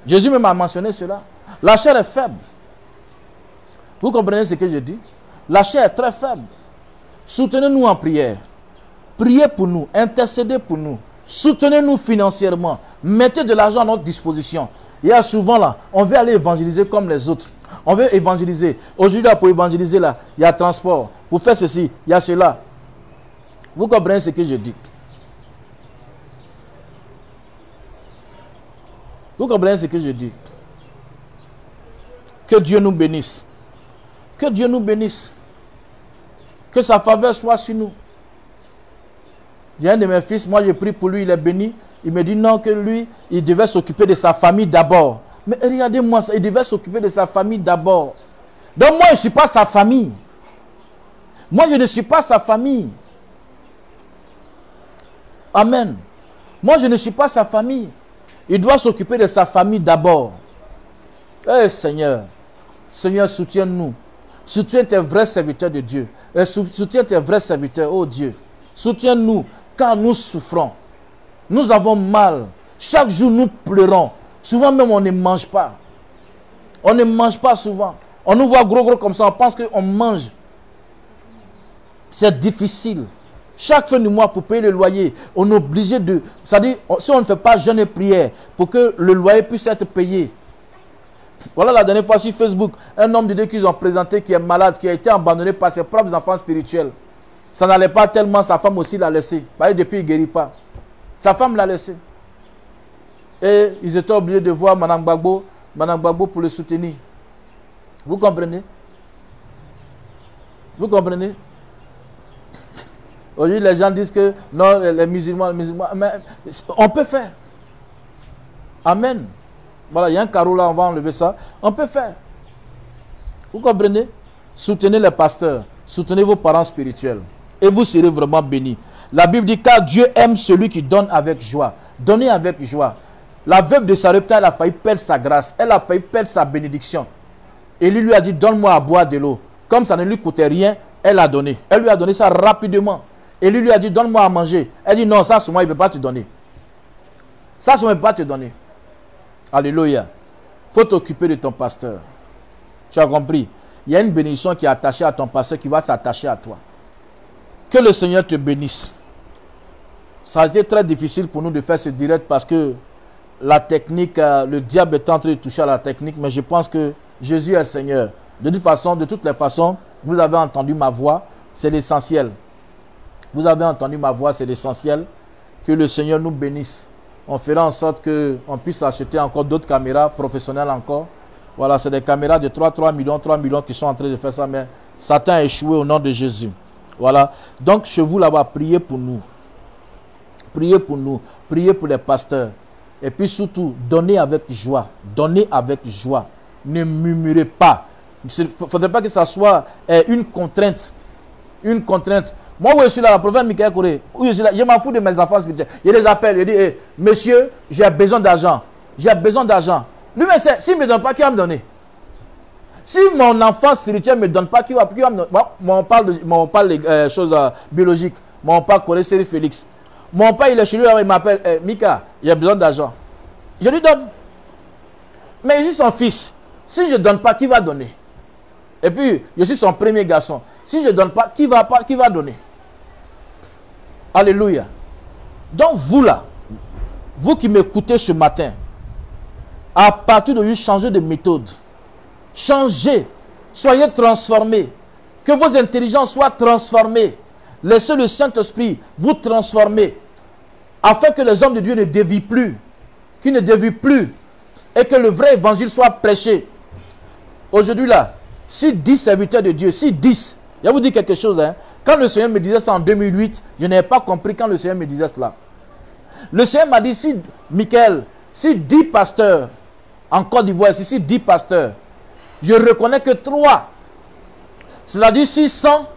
Jésus même a mentionné cela. La chair est faible. Vous comprenez ce que je dis? La chair est très faible. Soutenez-nous en prière. Priez pour nous. Intercédez pour nous. Soutenez-nous financièrement. Mettez de l'argent à notre disposition. Il y a souvent là, on veut aller évangéliser comme les autres. On veut évangéliser. Aujourd'hui, pour évangéliser là, il y a transport. Pour faire ceci, il y a cela. Vous comprenez ce que je dis? Vous comprenez ce que je dis? Que Dieu nous bénisse. Que Dieu nous bénisse. Que sa faveur soit sur nous. J'ai un de mes fils, moi je prie pour lui, il est béni. Il me dit non, que lui, il devait s'occuper de sa famille d'abord. Mais regardez-moi ça, il devait s'occuper de sa famille d'abord. Donc moi je ne suis pas sa famille. Moi je ne suis pas sa famille. Amen. Moi je ne suis pas sa famille. Il doit s'occuper de sa famille d'abord. Eh Seigneur, Seigneur, soutiens-nous. Soutiens tes vrais serviteurs de Dieu. Soutiens tes vrais serviteurs, oh Dieu. Soutiens-nous, car nous souffrons. Nous avons mal. Chaque jour, nous pleurons. Souvent même, on ne mange pas. On ne mange pas souvent. On nous voit gros comme ça, on pense qu'on mange. C'est difficile. Chaque fin du mois, pour payer le loyer, on est obligé de... C'est-à-dire, si on ne fait pas jeûne et prière pour que le loyer puisse être payé. Voilà la dernière fois sur Facebook, un homme de Dieu qu'ils ont présenté qui est malade, qui a été abandonné par ses propres enfants spirituels. Ça n'allait pas tellement, sa femme aussi l'a laissé. Parce que depuis, il ne guérit pas. Sa femme l'a laissé. Et ils étaient obligés de voir Mme Gbagbo pour le soutenir. Vous comprenez? Vous comprenez? Aujourd'hui, les gens disent que non, les musulmans, mais on peut faire. Amen. Voilà, il y a un carreau là, on va enlever ça. On peut faire. Vous comprenez? Soutenez les pasteurs. Soutenez vos parents spirituels. Et vous serez vraiment bénis. La Bible dit, car Dieu aime celui qui donne avec joie. Donnez avec joie. La veuve de Sarepta, elle a failli perdre sa grâce. Elle a failli perdre sa bénédiction. Et lui a dit, donne-moi à boire de l'eau. Comme ça ne lui coûtait rien, elle a donné. Elle lui a donné ça rapidement. Et lui a dit, donne-moi à manger. Elle dit, non, ça, sur moi, il ne peut pas te donner. Ça, sur moi, il ne peut pas te donner. Alléluia. Il faut t'occuper de ton pasteur. Tu as compris? Il y a une bénédiction qui est attachée à ton pasteur qui va s'attacher à toi. Que le Seigneur te bénisse. Ça a été très difficile pour nous de faire ce direct parce que la technique, le diable est en train de toucher à la technique, mais je pense que Jésus est Seigneur. De toutes les façons, vous avez entendu ma voix, c'est l'essentiel. Vous avez entendu ma voix, c'est l'essentiel. Que le Seigneur nous bénisse. On fera en sorte qu'on puisse acheter encore d'autres caméras professionnelles encore. Voilà, c'est des caméras de 3 millions qui sont en train de faire ça, mais Satan a échoué au nom de Jésus. Voilà. Donc, chez vous là-bas, priez pour nous. Priez pour nous. Priez pour les pasteurs. Et puis surtout, donnez avec joie. Donnez avec joie. Ne murmurez pas. Il ne faudrait pas que ça soit une contrainte. Une contrainte. Moi, où je suis là, le prophète Michael Corée, où je suis là, je m'en fous de mes enfants spirituels. Je les appelle, je dis, hey, monsieur, j'ai besoin d'argent. J'ai besoin d'argent. Lui-même, s'il ne me donne pas, qui va me donner? Si mon enfant spirituel ne me donne pas, qui va me donner? Bon, on parle des choses biologiques. Mon père Corée, c'est Félix. Mon père, il est chez lui, il m'appelle, Mika, j'ai besoin d'argent. Je lui donne. Mais je suis son fils. Si je ne donne pas, qui va donner? Et puis, je suis son premier garçon. Si je ne donne pas, qui va donner? Alléluia. Donc, vous là, vous qui m'écoutez ce matin, à partir d'aujourd'hui, changez de méthode. Changez. Soyez transformés. Que vos intelligences soient transformées. Laissez le Saint-Esprit vous transformer. Afin que les hommes de Dieu ne dévient plus. Qu'ils ne dévient plus. et que le vrai évangile soit prêché. Aujourd'hui là, si 10 serviteurs de Dieu, si 10, je vais vous dire quelque chose, hein. Quand le Seigneur me disait ça en 2008, je n'avais pas compris quand le Seigneur me disait cela. Le Seigneur m'a dit, si, Michael, si 10 pasteurs, en Côte d'Ivoire, si 10 pasteurs, je reconnais que 3, c'est-à-dire si 100,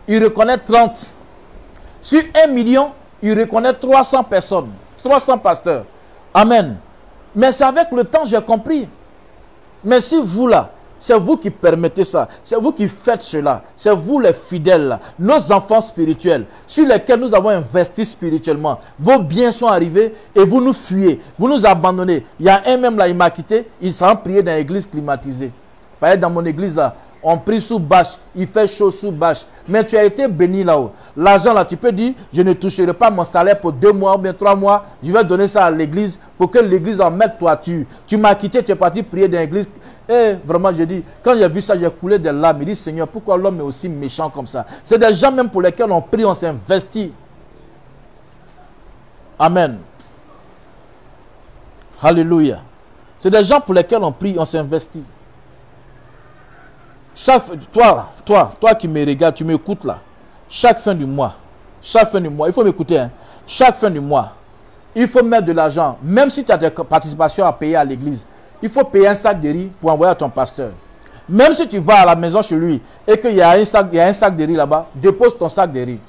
il reconnaît 30. Sur 1 million, il reconnaît 300 personnes, 300 pasteurs. Amen. Mais c'est avec le temps, j'ai compris. Mais si vous là, c'est vous qui permettez ça, c'est vous qui faites cela, c'est vous les fidèles là, nos enfants spirituels, sur lesquels nous avons investi spirituellement. Vos biens sont arrivés et vous nous fuyez, vous nous abandonnez. Il y a un même là, il m'a quitté, il s'en prié dans l'église climatisée. Par exemple, dans mon église là, on prie sous bâche, il fait chaud sous bâche. Mais tu as été béni là-haut. L'argent là, tu peux dire, je ne toucherai pas mon salaire pour 2 mois ou bien 3 mois. Je vais donner ça à l'église pour que l'église en mette toiture. Tu m'as quitté, tu es parti prier dans l'église. Et vraiment, je dis, quand j'ai vu ça, j'ai coulé des larmes. Il dit, Seigneur, pourquoi l'homme est aussi méchant comme ça? C'est des gens même pour lesquels on prie, on s'investit. Amen. Alléluia. C'est des gens pour lesquels on prie, on s'investit. Toi qui me regardes, tu m'écoutes là. Chaque fin du mois, il faut m'écouter. Hein. Chaque fin du mois, il faut mettre de l'argent. Même si tu as des participations à payer à l'église, il faut payer un sac de riz pour envoyer à ton pasteur. Même si tu vas à la maison chez lui et qu'il y a un sac de riz là-bas, dépose ton sac de riz.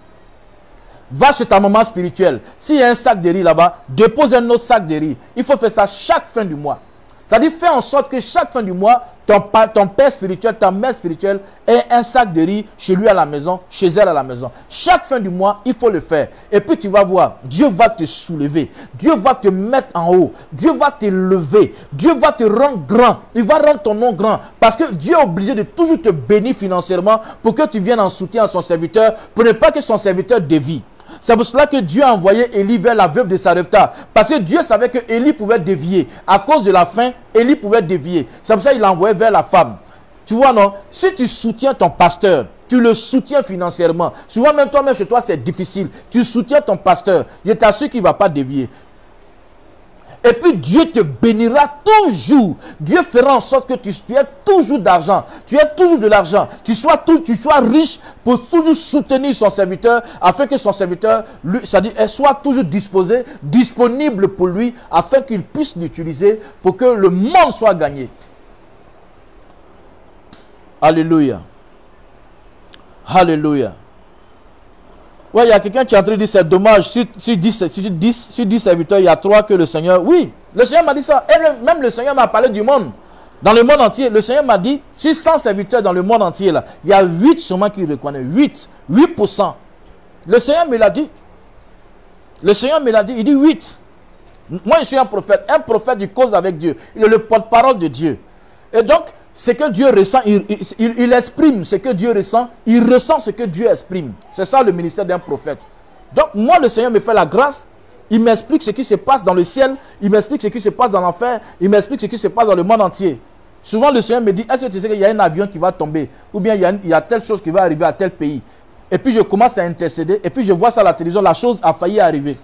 Va chez ta maman spirituelle. S'il y a un sac de riz là-bas, dépose un autre sac de riz. Il faut faire ça chaque fin du mois. C'est-à-dire, fais en sorte que chaque fin du mois, ton père spirituel, ta mère spirituelle ait un sac de riz chez lui à la maison, chez elle à la maison. Chaque fin du mois, il faut le faire. Et puis tu vas voir, Dieu va te soulever. Dieu va te mettre en haut. Dieu va te lever. Dieu va te rendre grand. Il va rendre ton nom grand. Parce que Dieu est obligé de toujours te bénir financièrement pour que tu viennes en soutien à son serviteur, pour ne pas que son serviteur dévie. C'est pour cela que Dieu a envoyé Élie vers la veuve de Sarepta. Parce que Dieu savait que Élie pouvait dévier. À cause de la faim, Élie pouvait dévier. C'est pour ça qu'il l'a envoyé vers la femme. Tu vois, non? Si tu soutiens ton pasteur, tu le soutiens financièrement. Souvent, même toi-même, chez toi, c'est difficile. Tu soutiens ton pasteur. Je t'assure qu'il ne va pas dévier. Et puis Dieu te bénira toujours. Dieu fera en sorte que tu aies toujours d'argent. Tu aies toujours de l'argent. Tu sois riche pour toujours soutenir son serviteur, afin que son serviteur, c'est-à-dire, soit toujours disponible pour lui, afin qu'il puisse l'utiliser pour que le monde soit gagné. Alléluia. Alléluia. Ouais, il y a quelqu'un qui est en train de dire c'est dommage, sur 10 serviteurs, il y a 3 que le Seigneur... Oui, le Seigneur m'a dit ça. Et même le Seigneur m'a parlé du monde. Dans le monde entier, le Seigneur m'a dit, sur 100 serviteurs dans le monde entier, là, il y a 8 seulement qui reconnaissent. 8%. Le Seigneur me l'a dit. Le Seigneur me l'a dit, il dit 8. Moi, je suis un prophète qui cause avec Dieu. Il est le porte-parole de Dieu. Et donc, ce que Dieu ressent, il exprime ce que Dieu ressent, il ressent ce que Dieu exprime. C'est ça le ministère d'un prophète. Donc moi, le Seigneur me fait la grâce, il m'explique ce qui se passe dans le ciel, il m'explique ce qui se passe dans l'enfer, il m'explique ce qui se passe dans le monde entier. Souvent le Seigneur me dit, est-ce que tu sais qu'il y a un avion qui va tomber, ou bien il y a telle chose qui va arriver à tel pays. Et puis je commence à intercéder, et puis je vois ça à la télévision, la chose a failli arriver.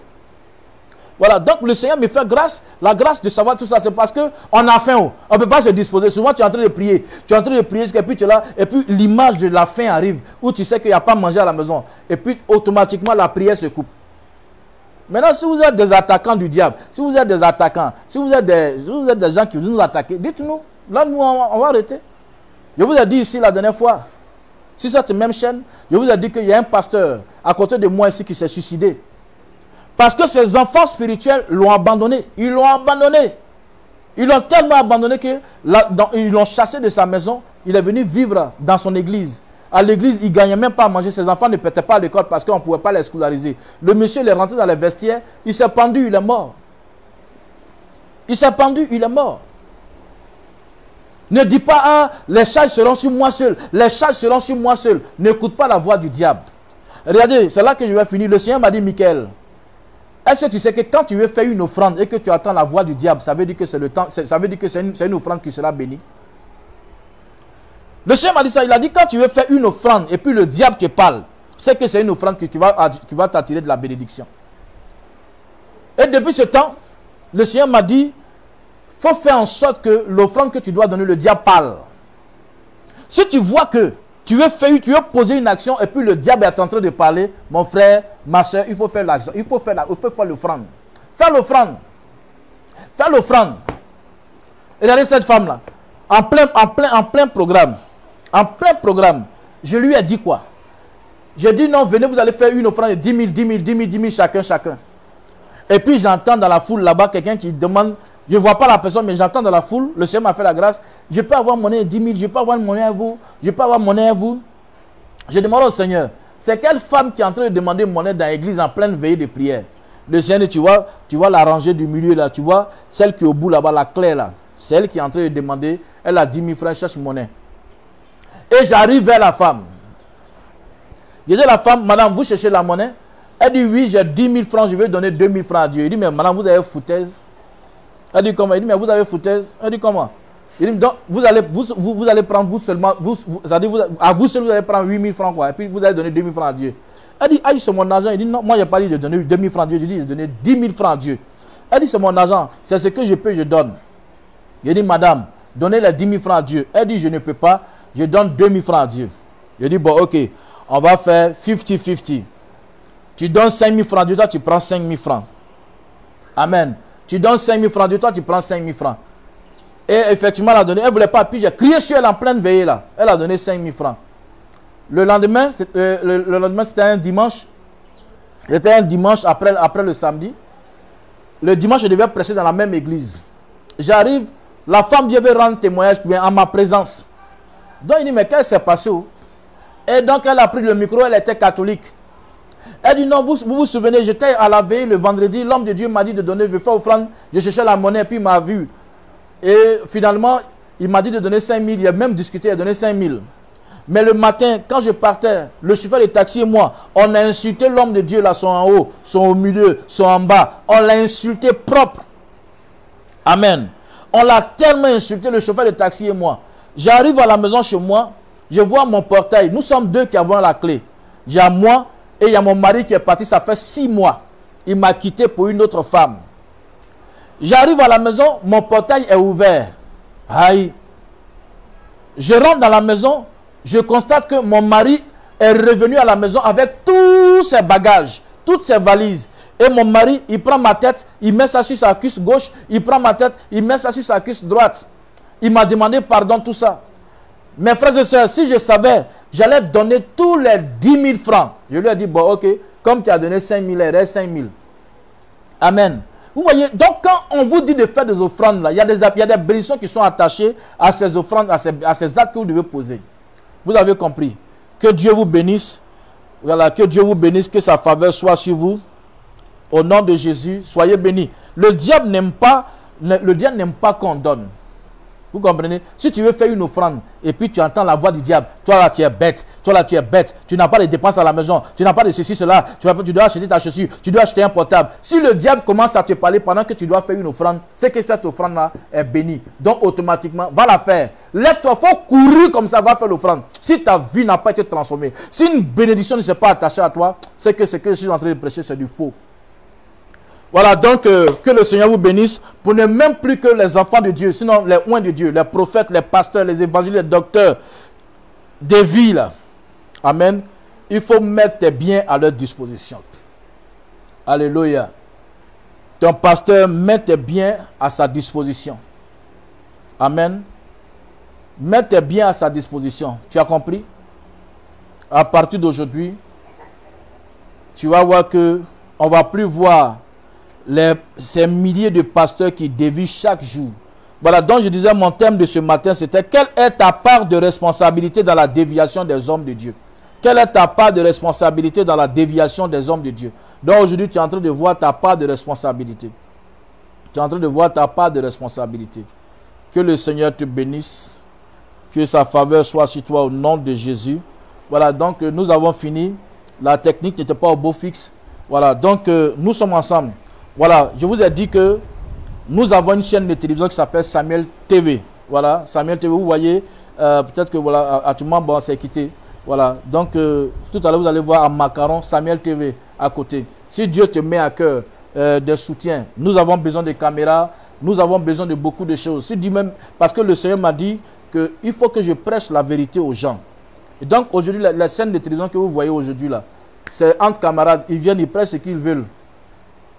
Voilà, donc le Seigneur me fait grâce, la grâce de savoir tout ça, c'est parce qu'on a faim, on ne peut pas se disposer. Souvent tu es en train de prier, et puis tu es là, et puis l'image de la faim arrive, où tu sais qu'il n'y a pas à manger à la maison, et puis automatiquement la prière se coupe. Maintenant, si vous êtes des attaquants du diable, si vous êtes des attaquants, si vous êtes des gens qui nous attaquent, dites-nous, là nous on va arrêter. Je vous ai dit ici la dernière fois, sur cette même chaîne, je vous ai dit qu'il y a un pasteur à côté de moi ici qui s'est suicidé. Parce que ses enfants spirituels l'ont abandonné. Ils l'ont abandonné. Ils l'ont tellement abandonné qu'ils l'ont chassé de sa maison. Il est venu vivre dans son église. À l'église, il ne gagnait même pas à manger. Ses enfants ne pétaient pas à l'école parce qu'on ne pouvait pas les scolariser. Le monsieur il est rentré dans les vestiaires. Il s'est pendu, il est mort. Il s'est pendu, il est mort. Ne dis pas, ah, les charges seront sur moi seul. Les charges seront sur moi seul. N'écoute pas la voix du diable. Regardez, c'est là que je vais finir. Le Seigneur m'a dit, Michael, est-ce que tu sais que quand tu veux faire une offrande et que tu attends la voix du diable, ça veut dire que c'est le temps, ça veut dire que c'est une offrande qui sera bénie? Le Seigneur m'a dit ça, il a dit quand tu veux faire une offrande et puis le diable te parle, c'est que c'est une offrande qui va t'attirer de la bénédiction. Et depuis ce temps, le Seigneur m'a dit, faut faire en sorte que l'offrande que tu dois donner, le diable parle. Si tu vois que tu veux poser une action et puis le diable est en train de parler, mon frère, ma soeur, il faut faire l'action, il faut faire l'offrande. Faire l'offrande. Faire l'offrande. Regardez cette femme-là. En plein programme. En plein programme. Je lui ai dit quoi? J'ai dit non, venez, vous allez faire une offrande de 10 000, 10 000, 10 000, 10 000 chacun. Et puis j'entends dans la foule là-bas quelqu'un qui demande, je ne vois pas la personne, mais j'entends dans la foule, le Seigneur m'a fait la grâce, je peux avoir monnaie de 10 000, je peux avoir monnaie à vous, je peux avoir monnaie à vous. Je demande au Seigneur, c'est quelle femme qui est en train de demander monnaie dans l'église en pleine veillée de prière? Le Seigneur, tu vois la rangée du milieu là, tu vois, celle qui est au bout là-bas, la clé là, c'est elle qui est en train de demander, elle a 10 000 francs, elle cherche monnaie. Et j'arrive vers la femme. Je dis à la femme, madame, vous cherchez la monnaie? Elle dit, oui, j'ai 10 000 francs, je vais donner 2 000 francs à Dieu. Il dit, mais madame, vous avez foutaise? Elle dit, comment? Il dit, mais vous avez foutaise? Elle dit, comment? Il dit, donc, vous allez prendre vous seulement, à vous seul, vous allez prendre 8 000 francs, quoi. Et puis, vous allez donner 2 000 francs à Dieu. Elle dit, ah, c'est mon argent. Il dit, non, moi, je n'ai pas dit de donner 2 000 francs à Dieu. Je dis de donner 10 000 francs à Dieu. Elle dit, c'est mon argent. C'est ce que je peux, je donne. Je dis, madame, donnez les 10 000 francs à Dieu. Elle dit, je ne peux pas, je donne 2 000 francs à Dieu. Je dis, bon, ok, on va faire 50-50. Tu donnes 5 000 francs à Dieu, toi, tu prends 5 000 francs. Amen. Tu donnes 5 000 francs à Dieu, toi, tu prends 5 000 francs. Et effectivement, elle a donné, elle ne voulait pas, puis j'ai crié sur elle en pleine veillée, là. Elle a donné 5 000 francs. Le lendemain, c'était un dimanche. C'était un dimanche après le samedi. Le dimanche, je devais prêcher dans la même église. J'arrive, la femme devait rendre témoignage en ma présence. Donc, il dit, mais qu'est-ce qui s'est passé? Et donc, elle a pris le micro, elle était catholique. Elle dit, non, vous souvenez, j'étais à la veille le vendredi, l'homme de Dieu m'a dit de donner, je vais faire offrande, je cherchais la monnaie, puis il m'a vu. Et finalement, il m'a dit de donner 5 000, il a même discuté, il a donné 5 000. Mais le matin, quand je partais, le chauffeur de taxi et moi, on a insulté l'homme de Dieu, là, sont en haut, sont au milieu, sont en bas. On l'a insulté propre. Amen. On l'a tellement insulté, le chauffeur de taxi et moi. J'arrive à la maison chez moi, je vois mon portail. Nous sommes deux qui avons la clé. Il y a moi et il y a mon mari qui est parti, ça fait 6 mois. Il m'a quitté pour une autre femme. J'arrive à la maison, mon portail est ouvert. Aïe. Je rentre dans la maison, je constate que mon mari est revenu à la maison avec tous ses bagages, toutes ses valises. Et mon mari, il prend ma tête, il met ça sur sa cuisse gauche, il prend ma tête, il met ça sur sa cuisse droite. Il m'a demandé pardon, tout ça. Mes frères et sœurs, si je savais, j'allais donner tous les 10 000 francs. Je lui ai dit, bon, ok, comme tu as donné 5 000, il reste 5 000. Amen. Vous voyez, donc quand on vous dit de faire des offrandes, là, il y a des bénédictions qui sont attachées à ces offrandes, à ces actes que vous devez poser. Vous avez compris. Que Dieu vous bénisse. Voilà, que Dieu vous bénisse, que sa faveur soit sur vous. Au nom de Jésus, soyez bénis. Le diable n'aime pas qu'on donne. Vous comprenez? Si tu veux faire une offrande et puis tu entends la voix du diable, toi là tu es bête, toi là tu es bête, tu n'as pas de dépenses à la maison, tu n'as pas de ceci, cela, tu dois acheter ta chaussure, tu dois acheter un portable. Si le diable commence à te parler pendant que tu dois faire une offrande, c'est que cette offrande là est bénie. Donc automatiquement, va la faire. Lève-toi, il faut courir comme ça, va faire l'offrande. Si ta vie n'a pas été transformée, si une bénédiction ne s'est pas attachée à toi, c'est que ce que je suis en train de prêcher, c'est du faux. Voilà, donc que le Seigneur vous bénisse. Prenez même plus que les enfants de Dieu, sinon les oints de Dieu, les prophètes, les pasteurs, les évangélistes, les docteurs des villes. Amen. Il faut mettre tes biens à leur disposition. Alléluia. Ton pasteur, met tes biens à sa disposition. Amen. Mets tes biens à sa disposition. Tu as compris? À partir d'aujourd'hui, tu vas voir que on ne va plus voir ces milliers de pasteurs qui dévient chaque jour. Voilà, donc je disais, mon thème de ce matin, c'était: quelle est ta part de responsabilité dans la déviation des hommes de Dieu? Quelle est ta part de responsabilité dans la déviation des hommes de Dieu? Donc aujourd'hui, tu es en train de voir ta part de responsabilité. Tu es en train de voir ta part de responsabilité. Que le Seigneur te bénisse. Que sa faveur soit sur toi au nom de Jésus. Voilà, donc nous avons fini. La technique n'était pas au beau fixe. Voilà, donc nous sommes ensemble. Voilà, je vous ai dit que nous avons une chaîne de télévision qui s'appelle Samuel TV. Voilà, Samuel TV, vous voyez, peut-être que voilà, actuellement, bon, c'est quitté. Voilà, donc tout à l'heure, vous allez voir un macaron Samuel TV à côté. Si Dieu te met à cœur des soutiens. Nous avons besoin de caméras. Nous avons besoin de beaucoup de choses. Je dis même, parce que le Seigneur m'a dit qu'il faut que je prêche la vérité aux gens. Et donc aujourd'hui, la chaîne de télévision que vous voyez aujourd'hui là, c'est entre camarades. Ils viennent, ils prêchent ce qu'ils veulent.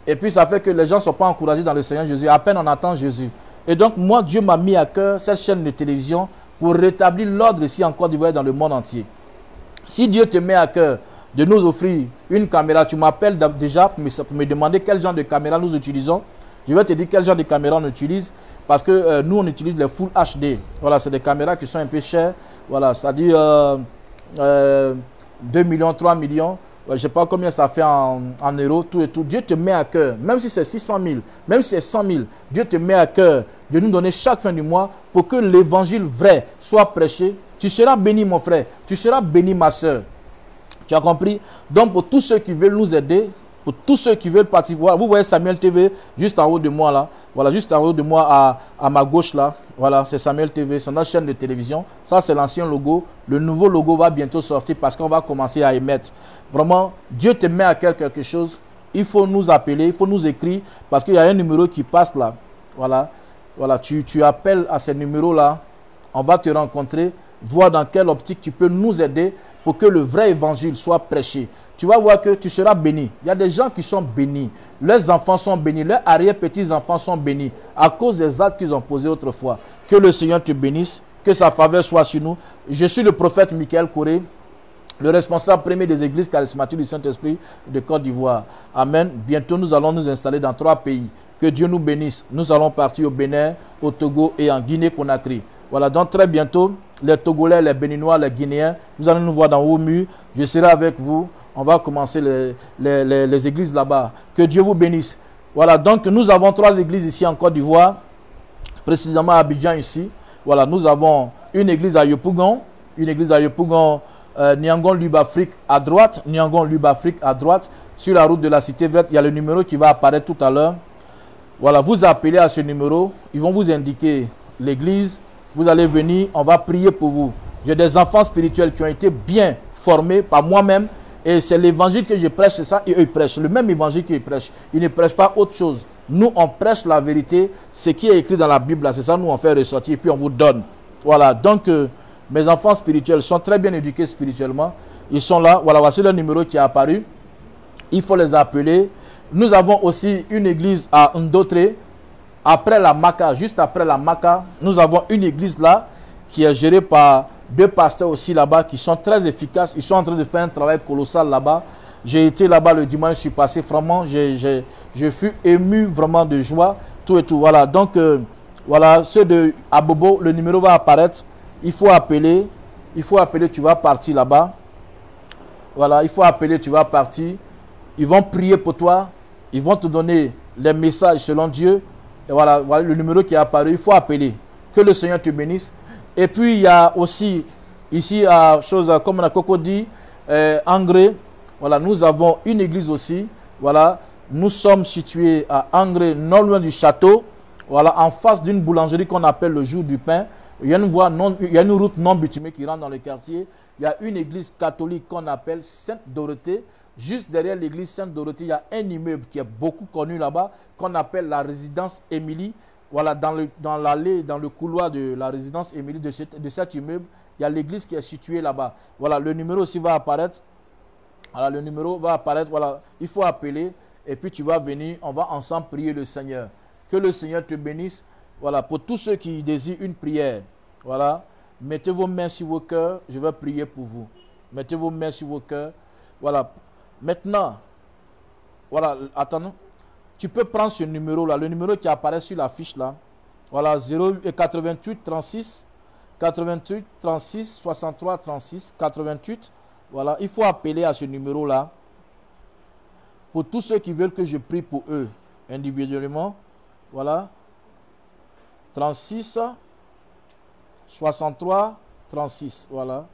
Et puis ça fait que les gens ne sont pas encouragés dans le Seigneur Jésus. À peine on entend Jésus. Et donc moi, Dieu m'a mis à cœur cette chaîne de télévision pour rétablir l'ordre ici en Côte d'Ivoire et dans le monde entier. Si Dieu te met à cœur de nous offrir une caméra, tu m'appelles déjà pour me demander quel genre de caméra nous utilisons. Je vais te dire quel genre de caméra on utilise. Parce que nous, on utilise les Full HD. Voilà, c'est des caméras qui sont un peu chères. Voilà, c'est-à-dire 2 millions, 3 millions. Je ne sais pas combien ça fait en euros, tout et tout. Dieu te met à cœur, même si c'est 600 000, même si c'est 100 000, Dieu te met à cœur de nous donner chaque fin du mois pour que l'évangile vrai soit prêché. Tu seras béni, mon frère. Tu seras béni, ma soeur. Tu as compris? Donc, pour tous ceux qui veulent nous aider, pour tous ceux qui veulent participer, vous voyez Samuel TV juste en haut de moi là. Voilà, juste en haut de moi à ma gauche là. Voilà, c'est Samuel TV, c'est notre chaîne de télévision. Ça, c'est l'ancien logo. Le nouveau logo va bientôt sortir parce qu'on va commencer à émettre. Vraiment, Dieu te met à cœur quelque chose. Il faut nous appeler, il faut nous écrire parce qu'il y a un numéro qui passe là. Voilà, voilà, tu appelles à ce numéro là. On va te rencontrer, voir dans quelle optique tu peux nous aider pour que le vrai évangile soit prêché. Tu vas voir que tu seras béni. Il y a des gens qui sont bénis. Leurs enfants sont bénis. Leurs arrière-petits-enfants sont bénis à cause des actes qu'ils ont posés autrefois. Que le Seigneur te bénisse. Que sa faveur soit sur nous. Je suis le prophète Michael Coré, le responsable premier des églises charismatiques du Saint-Esprit de Côte d'Ivoire. Amen. Bientôt, nous allons nous installer dans 3 pays. Que Dieu nous bénisse. Nous allons partir au Bénin, au Togo et en Guinée-Conakry. Voilà, donc très bientôt, les Togolais, les Béninois, les Guinéens, vous allez nous voir dans haut mur. Je serai avec vous. On va commencer les églises là-bas. Que Dieu vous bénisse. Voilà, donc nous avons 3 églises ici en Côte d'Ivoire, précisément à Abidjan ici. Voilà, nous avons une église à Yopougon, Niangon Lubafrique à droite, sur la route de la Cité Verte. Il y a le numéro qui va apparaître tout à l'heure. Voilà, vous appelez à ce numéro, ils vont vous indiquer l'église. Vous allez venir, on va prier pour vous. J'ai des enfants spirituels qui ont été bien formés par moi-même. Et c'est l'évangile que je prêche, c'est ça, et eux ils prêchent. Le même évangile qu'ils prêchent. Ils ne prêchent pas autre chose. Nous, on prêche la vérité. Ce qui est écrit dans la Bible, c'est ça, nous on fait ressortir et puis on vous donne. Voilà, donc mes enfants spirituels sont très bien éduqués spirituellement. Ils sont là. Voilà, voici le numéro qui est apparu. Il faut les appeler. Nous avons aussi une église à Ndotré. Après la Maka, juste après la Maka, nous avons une église là qui est gérée par 2 pasteurs aussi là-bas qui sont très efficaces. Ils sont en train de faire un travail colossal là-bas. J'ai été là-bas le dimanche, je suis passé vraiment, je fus ému vraiment de joie, tout et tout. Voilà, donc voilà, ceux de Abobo, le numéro va apparaître. Il faut appeler, tu vas partir là-bas. Voilà, il faut appeler, tu vas partir. Ils vont prier pour toi, ils vont te donner les messages selon Dieu. Et voilà, voilà le numéro qui est apparu, il faut appeler. Que le Seigneur te bénisse. Et puis il y a aussi ici, comme la Coco dit, Angré. Voilà, nous avons une église aussi. Voilà, nous sommes situés à Angré, non loin du château. Voilà, en face d'une boulangerie qu'on appelle le Jour du Pain. Il y a une route non bitumée qui rentre dans le quartier. Il y a une église catholique qu'on appelle Sainte-Dorothée. Juste derrière l'église Sainte-Dorothée, il y a un immeuble qui est beaucoup connu là-bas, qu'on appelle la résidence Émilie. Voilà, dans l'allée, dans le couloir de la résidence Émilie de cet immeuble, il y a l'église qui est située là-bas. Voilà, le numéro aussi va apparaître. Voilà, le numéro va apparaître. Voilà, il faut appeler et puis tu vas venir. On va ensemble prier le Seigneur. Que le Seigneur te bénisse. Voilà, pour tous ceux qui désirent une prière, voilà, mettez vos mains sur vos cœurs. Je vais prier pour vous. Mettez vos mains sur vos cœurs. Voilà. Maintenant, voilà, attends, tu peux prendre ce numéro-là, le numéro qui apparaît sur la fiche là. Voilà, 88 36 63 36 88. Voilà, il faut appeler à ce numéro-là pour tous ceux qui veulent que je prie pour eux individuellement. Voilà, 36 63 36. Voilà.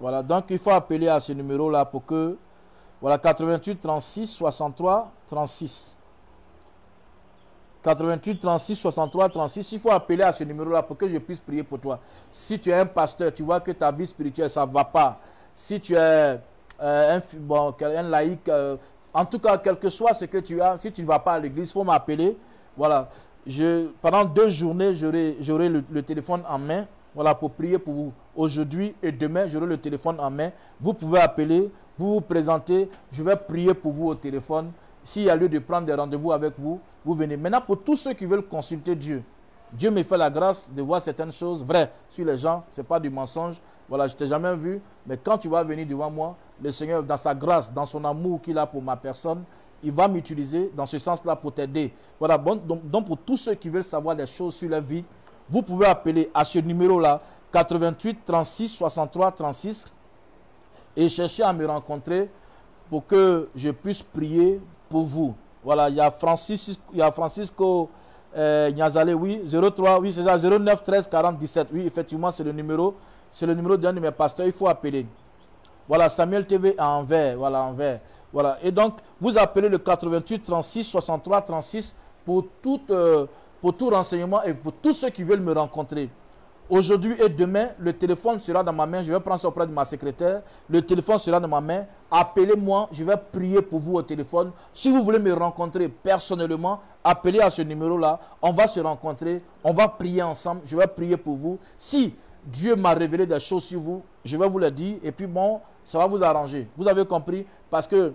Voilà, donc il faut appeler à ce numéro-là pour que, voilà, 88 36 63 36. 88 36 63 36, il faut appeler à ce numéro-là pour que je puisse prier pour toi. Si tu es un pasteur, tu vois que ta vie spirituelle, ça ne va pas. Si tu es un laïc, en tout cas, quel que soit ce que tu as, si tu ne vas pas à l'église, il faut m'appeler. Voilà. Pendant 2 journées, j'aurai le téléphone en main, voilà, pour prier pour vous. Aujourd'hui et demain, j'aurai le téléphone en main. Vous pouvez appeler, vous vous présentez, je vais prier pour vous au téléphone. S'il y a lieu de prendre des rendez-vous avec vous, vous venez. Maintenant, pour tous ceux qui veulent consulter Dieu, Dieu me fait la grâce de voir certaines choses vraies sur les gens. Ce n'est pas du mensonge. Voilà, je ne t'ai jamais vu. Mais quand tu vas venir devant moi, le Seigneur, dans sa grâce, dans son amour qu'il a pour ma personne, il va m'utiliser dans ce sens-là pour t'aider. Voilà, donc pour tous ceux qui veulent savoir des choses sur la vie, vous pouvez appeler à ce numéro-là, 88 36 63 36, et chercher à me rencontrer pour que je puisse prier pour vous. Voilà, il y a Francisco Niazale, oui, 03, oui, c'est ça, 09 13 40 17. Oui, effectivement, c'est le numéro d'un de mes pasteurs, il faut appeler. Voilà, Samuel TV à Anvers, voilà, Anvers. Voilà, et donc, vous appelez le 88 36 63 36 pour tout renseignement et pour tous ceux qui veulent me rencontrer. Aujourd'hui et demain, le téléphone sera dans ma main. Je vais prendre ça auprès de ma secrétaire. Le téléphone sera dans ma main. Appelez-moi. Je vais prier pour vous au téléphone. Si vous voulez me rencontrer personnellement, appelez à ce numéro-là. On va se rencontrer. On va prier ensemble. Je vais prier pour vous. Si Dieu m'a révélé des choses sur vous, je vais vous le dire. Et puis bon, ça va vous arranger. Vous avez compris? Parce que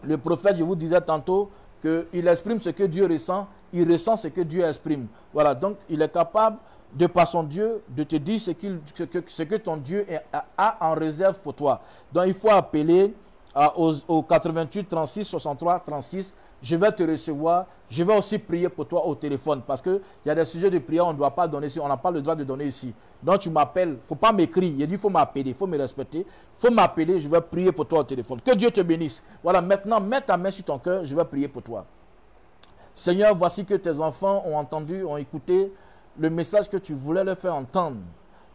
le prophète, je vous disais tantôt, qu'il exprime ce que Dieu ressent. Il ressent ce que Dieu exprime. Voilà. Donc, il est capable, de par son Dieu, de te dire ce que ton Dieu a en réserve pour toi. Donc il faut appeler au 88 36 63 36. Je vais te recevoir. Je vais aussi prier pour toi au téléphone. Parce qu'il y a des sujets de prière on ne doit pas donner ici. On n'a pas le droit de donner ici. Donc tu m'appelles. Il ne faut pas m'écrire. Il dit il faut m'appeler. Il faut me respecter. Il faut m'appeler. Je vais prier pour toi au téléphone. Que Dieu te bénisse. Voilà, maintenant, mets ta main sur ton cœur. Je vais prier pour toi. Seigneur, voici que tes enfants ont entendu, ont écouté le message que tu voulais leur faire entendre.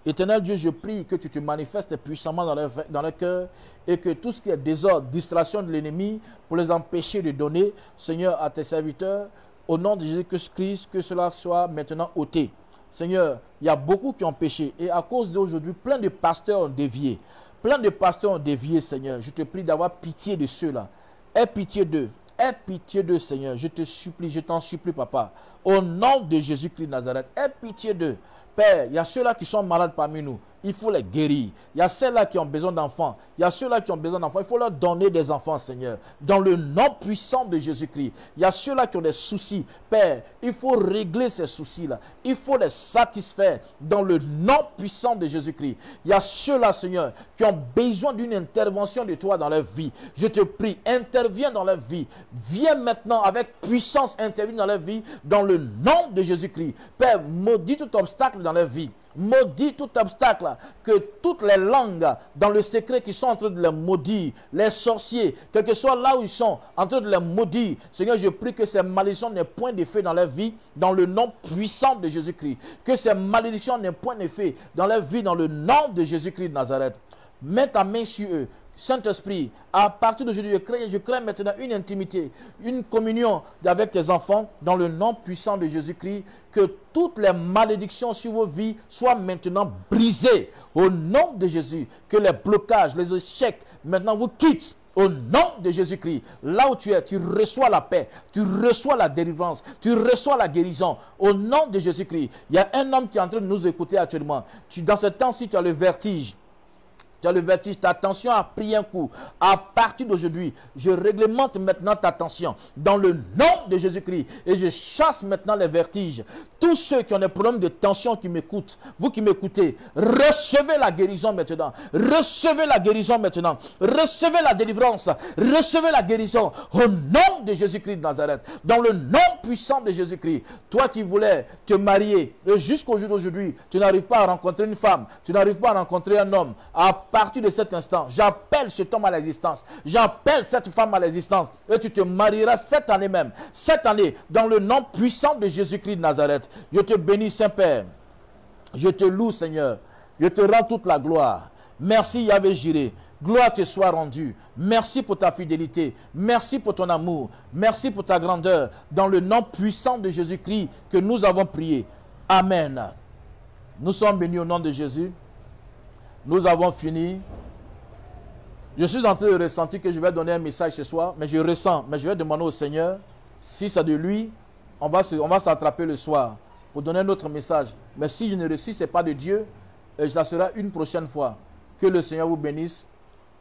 Éternel Dieu, je prie que tu te manifestes puissamment dans leur cœur et que tout ce qui est désordre, distraction de l'ennemi pour les empêcher de donner, Seigneur, à tes serviteurs, au nom de Jésus-Christ, que cela soit maintenant ôté. Seigneur, il y a beaucoup qui ont péché et à cause d'aujourd'hui, plein de pasteurs ont dévié. Plein de pasteurs ont dévié, Seigneur. Je te prie d'avoir pitié de ceux-là. Aie pitié d'eux. Aie pitié d'eux, Seigneur. Je te supplie, je t'en supplie, Papa. Au nom de Jésus-Christ de Nazareth, aie pitié d'eux. Père, il y a ceux-là qui sont malades parmi nous. Il faut les guérir. Il y a ceux-là qui ont besoin d'enfants. Il y a ceux-là qui ont besoin d'enfants. Il faut leur donner des enfants, Seigneur. Dans le nom puissant de Jésus-Christ. Il y a ceux-là qui ont des soucis. Père, il faut régler ces soucis-là. Il faut les satisfaire dans le nom puissant de Jésus-Christ. Il y a ceux-là, Seigneur, qui ont besoin d'une intervention de toi dans leur vie. Je te prie, interviens dans leur vie. Viens maintenant avec puissance, intervenir dans leur vie dans le nom de Jésus-Christ. Père, maudis tout obstacle dans leur vie. Maudis tout obstacle, que toutes les langues dans le secret qui sont en train de les maudire, les sorciers, quel que soit là où ils sont, en train de les maudire, Seigneur, je prie que ces malédictions n'aient point d'effet dans leur vie, dans le nom puissant de Jésus-Christ. Que ces malédictions n'aient point d'effet dans leur vie, dans le nom de Jésus-Christ de Nazareth. Mets ta main sur eux. Saint-Esprit, à partir d'aujourd'hui, je crée maintenant une intimité, une communion avec tes enfants dans le nom puissant de Jésus-Christ. Que toutes les malédictions sur vos vies soient maintenant brisées au nom de Jésus. Que les blocages, les échecs, maintenant vous quittent. Au nom de Jésus-Christ, là où tu es, tu reçois la paix, tu reçois la délivrance, tu reçois la guérison. Au nom de Jésus-Christ, il y a un homme qui est en train de nous écouter actuellement. Dans ce temps-ci, tu as le vertige. Tu as le vertige, ta tension a pris un coup. À partir d'aujourd'hui, je réglemente maintenant ta tension dans le nom de Jésus-Christ et je chasse maintenant les vertiges. Tous ceux qui ont des problèmes de tension qui m'écoutent, vous qui m'écoutez, recevez la guérison maintenant. Recevez la guérison maintenant. Recevez la délivrance. Recevez la guérison au nom de Jésus-Christ de Nazareth. Dans le nom puissant de Jésus-Christ. Toi qui voulais te marier et jusqu'au jour d'aujourd'hui, tu n'arrives pas à rencontrer une femme, tu n'arrives pas à rencontrer un homme. À partir de cet instant, j'appelle cet homme à l'existence. J'appelle cette femme à l'existence. Et tu te marieras cette année même. Cette année, dans le nom puissant de Jésus-Christ de Nazareth. Je te bénis, Saint-Père. Je te loue, Seigneur. Je te rends toute la gloire. Merci, Yahvé Jireh. Gloire te soit rendue. Merci pour ta fidélité. Merci pour ton amour. Merci pour ta grandeur. Dans le nom puissant de Jésus-Christ que nous avons prié. Amen. Nous sommes bénis au nom de Jésus. Nous avons fini. Je suis en train de ressentir que je vais donner un message ce soir, mais je ressens, mais je vais demander au Seigneur, si c'est de lui, on va s'attraper le soir pour donner un autre message. Mais si je ne réussis, ce n'est pas de Dieu, ça sera une prochaine fois. Que le Seigneur vous bénisse.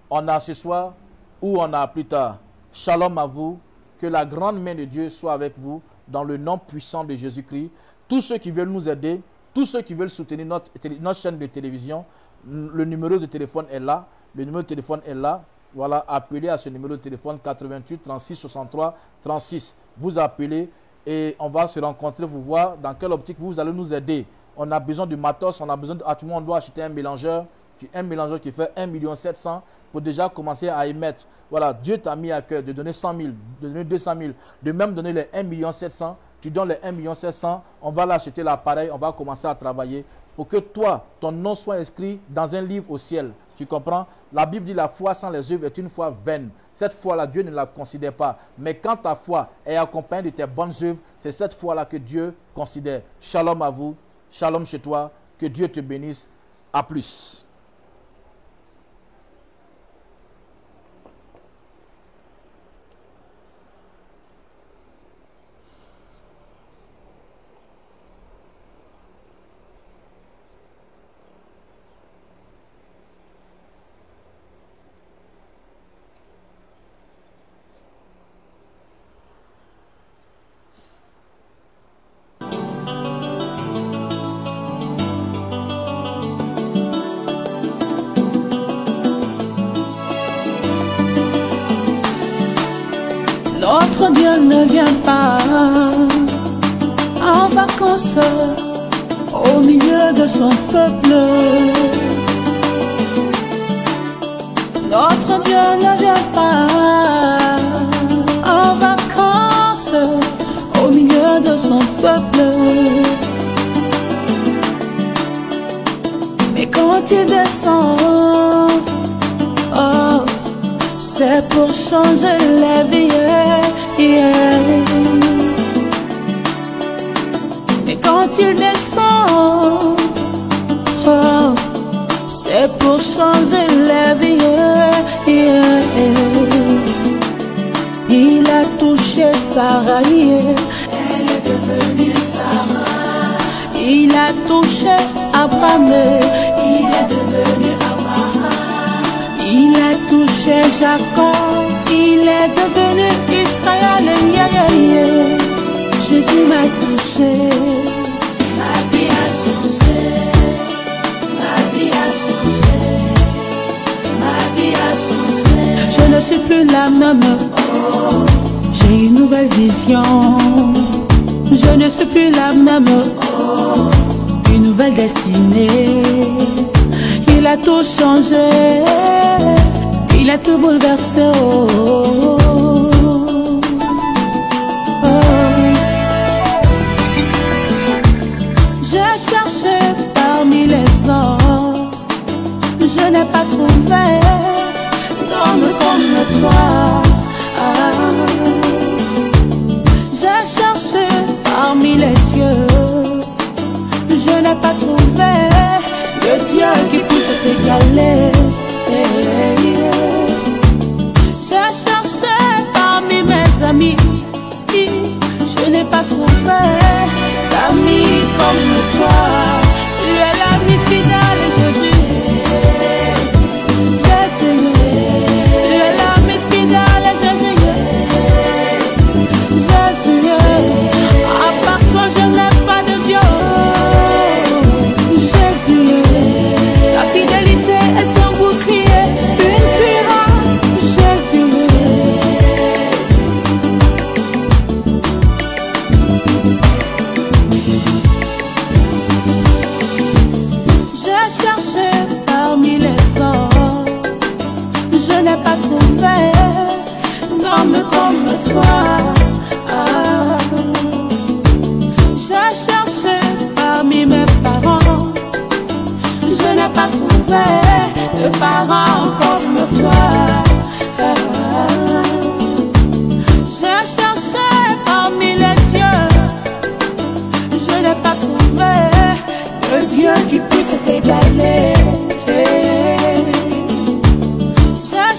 On a ce soir ou on a plus tard. Shalom à vous. Que la grande main de Dieu soit avec vous dans le nom puissant de Jésus-Christ. Tous ceux qui veulent nous aider, tous ceux qui veulent soutenir notre chaîne de télévision, le numéro de téléphone est là. Le numéro de téléphone est là. Voilà, appelez à ce numéro de téléphone 88 36 63 36. Vous appelez et on va se rencontrer pour voir dans quelle optique vous allez nous aider. On a besoin du matos, on a besoin à tout le monde doit acheter un mélangeur qui fait 1 700 000 pour déjà commencer à émettre. Voilà, Dieu t'a mis à cœur de donner 100 000, de donner 200 000, de même donner les 1 700 000. Tu donnes les 1 700 000, on va l'acheter l'appareil, on va commencer à travailler pour que toi, ton nom soit inscrit dans un livre au ciel. Tu comprends? La Bible dit la foi sans les œuvres est une foi vaine. Cette foi-là, Dieu ne la considère pas. Mais quand ta foi est accompagnée de tes bonnes œuvres, c'est cette foi-là que Dieu considère. Shalom à vous, shalom chez toi, que Dieu te bénisse. À plus. Notre Dieu ne vient pas en vacances au milieu de son peuple. Notre Dieu ne vient pas en vacances au milieu de son peuple. Mais quand il descend, oh, c'est pour changer la vie, Et quand il descend, oh, c'est pour changer la vie, Il a touché Sarah, elle est devenue Sarah. Il a touché Abraham, il est devenu Abraham. Il a touché Jacob, il est devenu Israël. Jésus m'a touché, ma vie a changé, ma vie a changé, ma vie a changé. Je ne suis plus la même, oh, j'ai une nouvelle vision. Je ne suis plus la même, oh, une nouvelle destinée. Il a tout changé, il a tout bouleversé, oh, oh, oh. J'ai cherché parmi les hommes, je n'ai pas trouvé d'homme comme toi. J'ai cherché parmi les dieux, je n'ai pas trouvé le Dieu qui puisse t'égaler. J'ai cherché parmi mes amis, je n'ai pas trouvé d'ami comme toi. Tu es l'ami fidèle, Jésus. Jésus, tu es l'ami fidèle, Jésus. Jésus, à part toi je n'ai pas de Dieu. Jésus, ta fidélité est un bouclier, une cuirasse. Jésus, j'ai cherché parmi les hommes, je n'ai pas trouvé d'homme comme toi. J'ai cherché parmi mes parents, je n'ai pas trouvé de parents comme toi. J'ai cherché parmi les dieux, je n'ai pas trouvé le Dieu qui puisse t'égaler. J'ai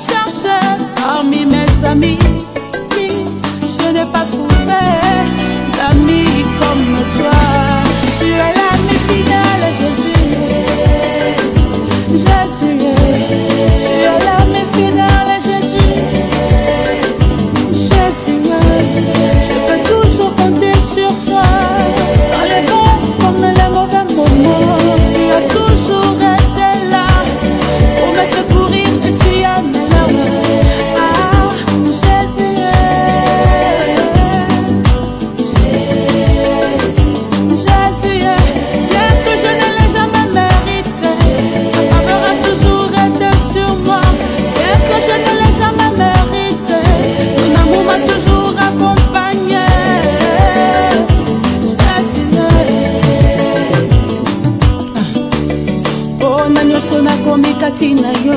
katina yo.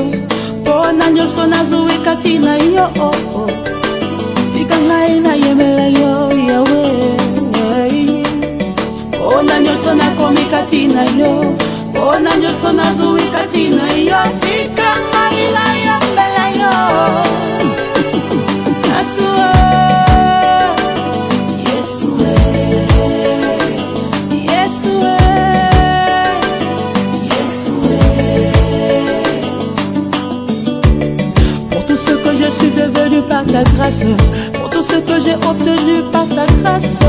Pona nyoso nazui katina yo. Tika ngai na yemela yo Yahweh. Pona nyoso na komi katina yo. Pona nyoso nazui katina yo. Tika ngai na yemela yo. Par ta grâce, pour tout ce que j'ai obtenu par ta grâce,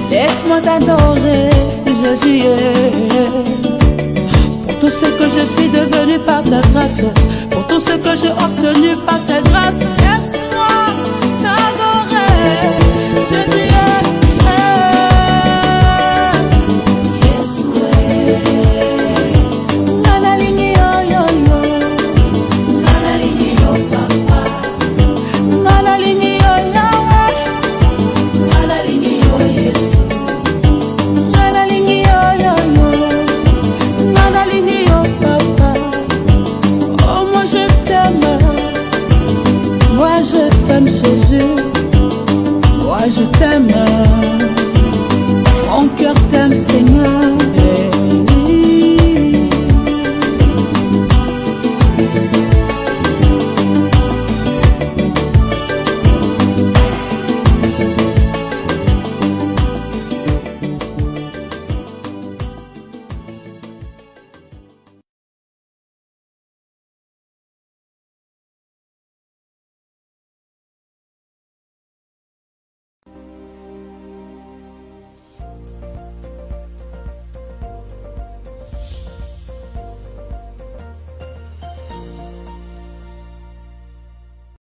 laisse-moi t'adorer, Jésus. Pour tout ce que je suis devenu par ta grâce, pour tout ce que j'ai obtenu par ta grâce, laisse-moi t'adorer, Jésus. Jésus, moi je t'aime, mon cœur t'aime, Seigneur.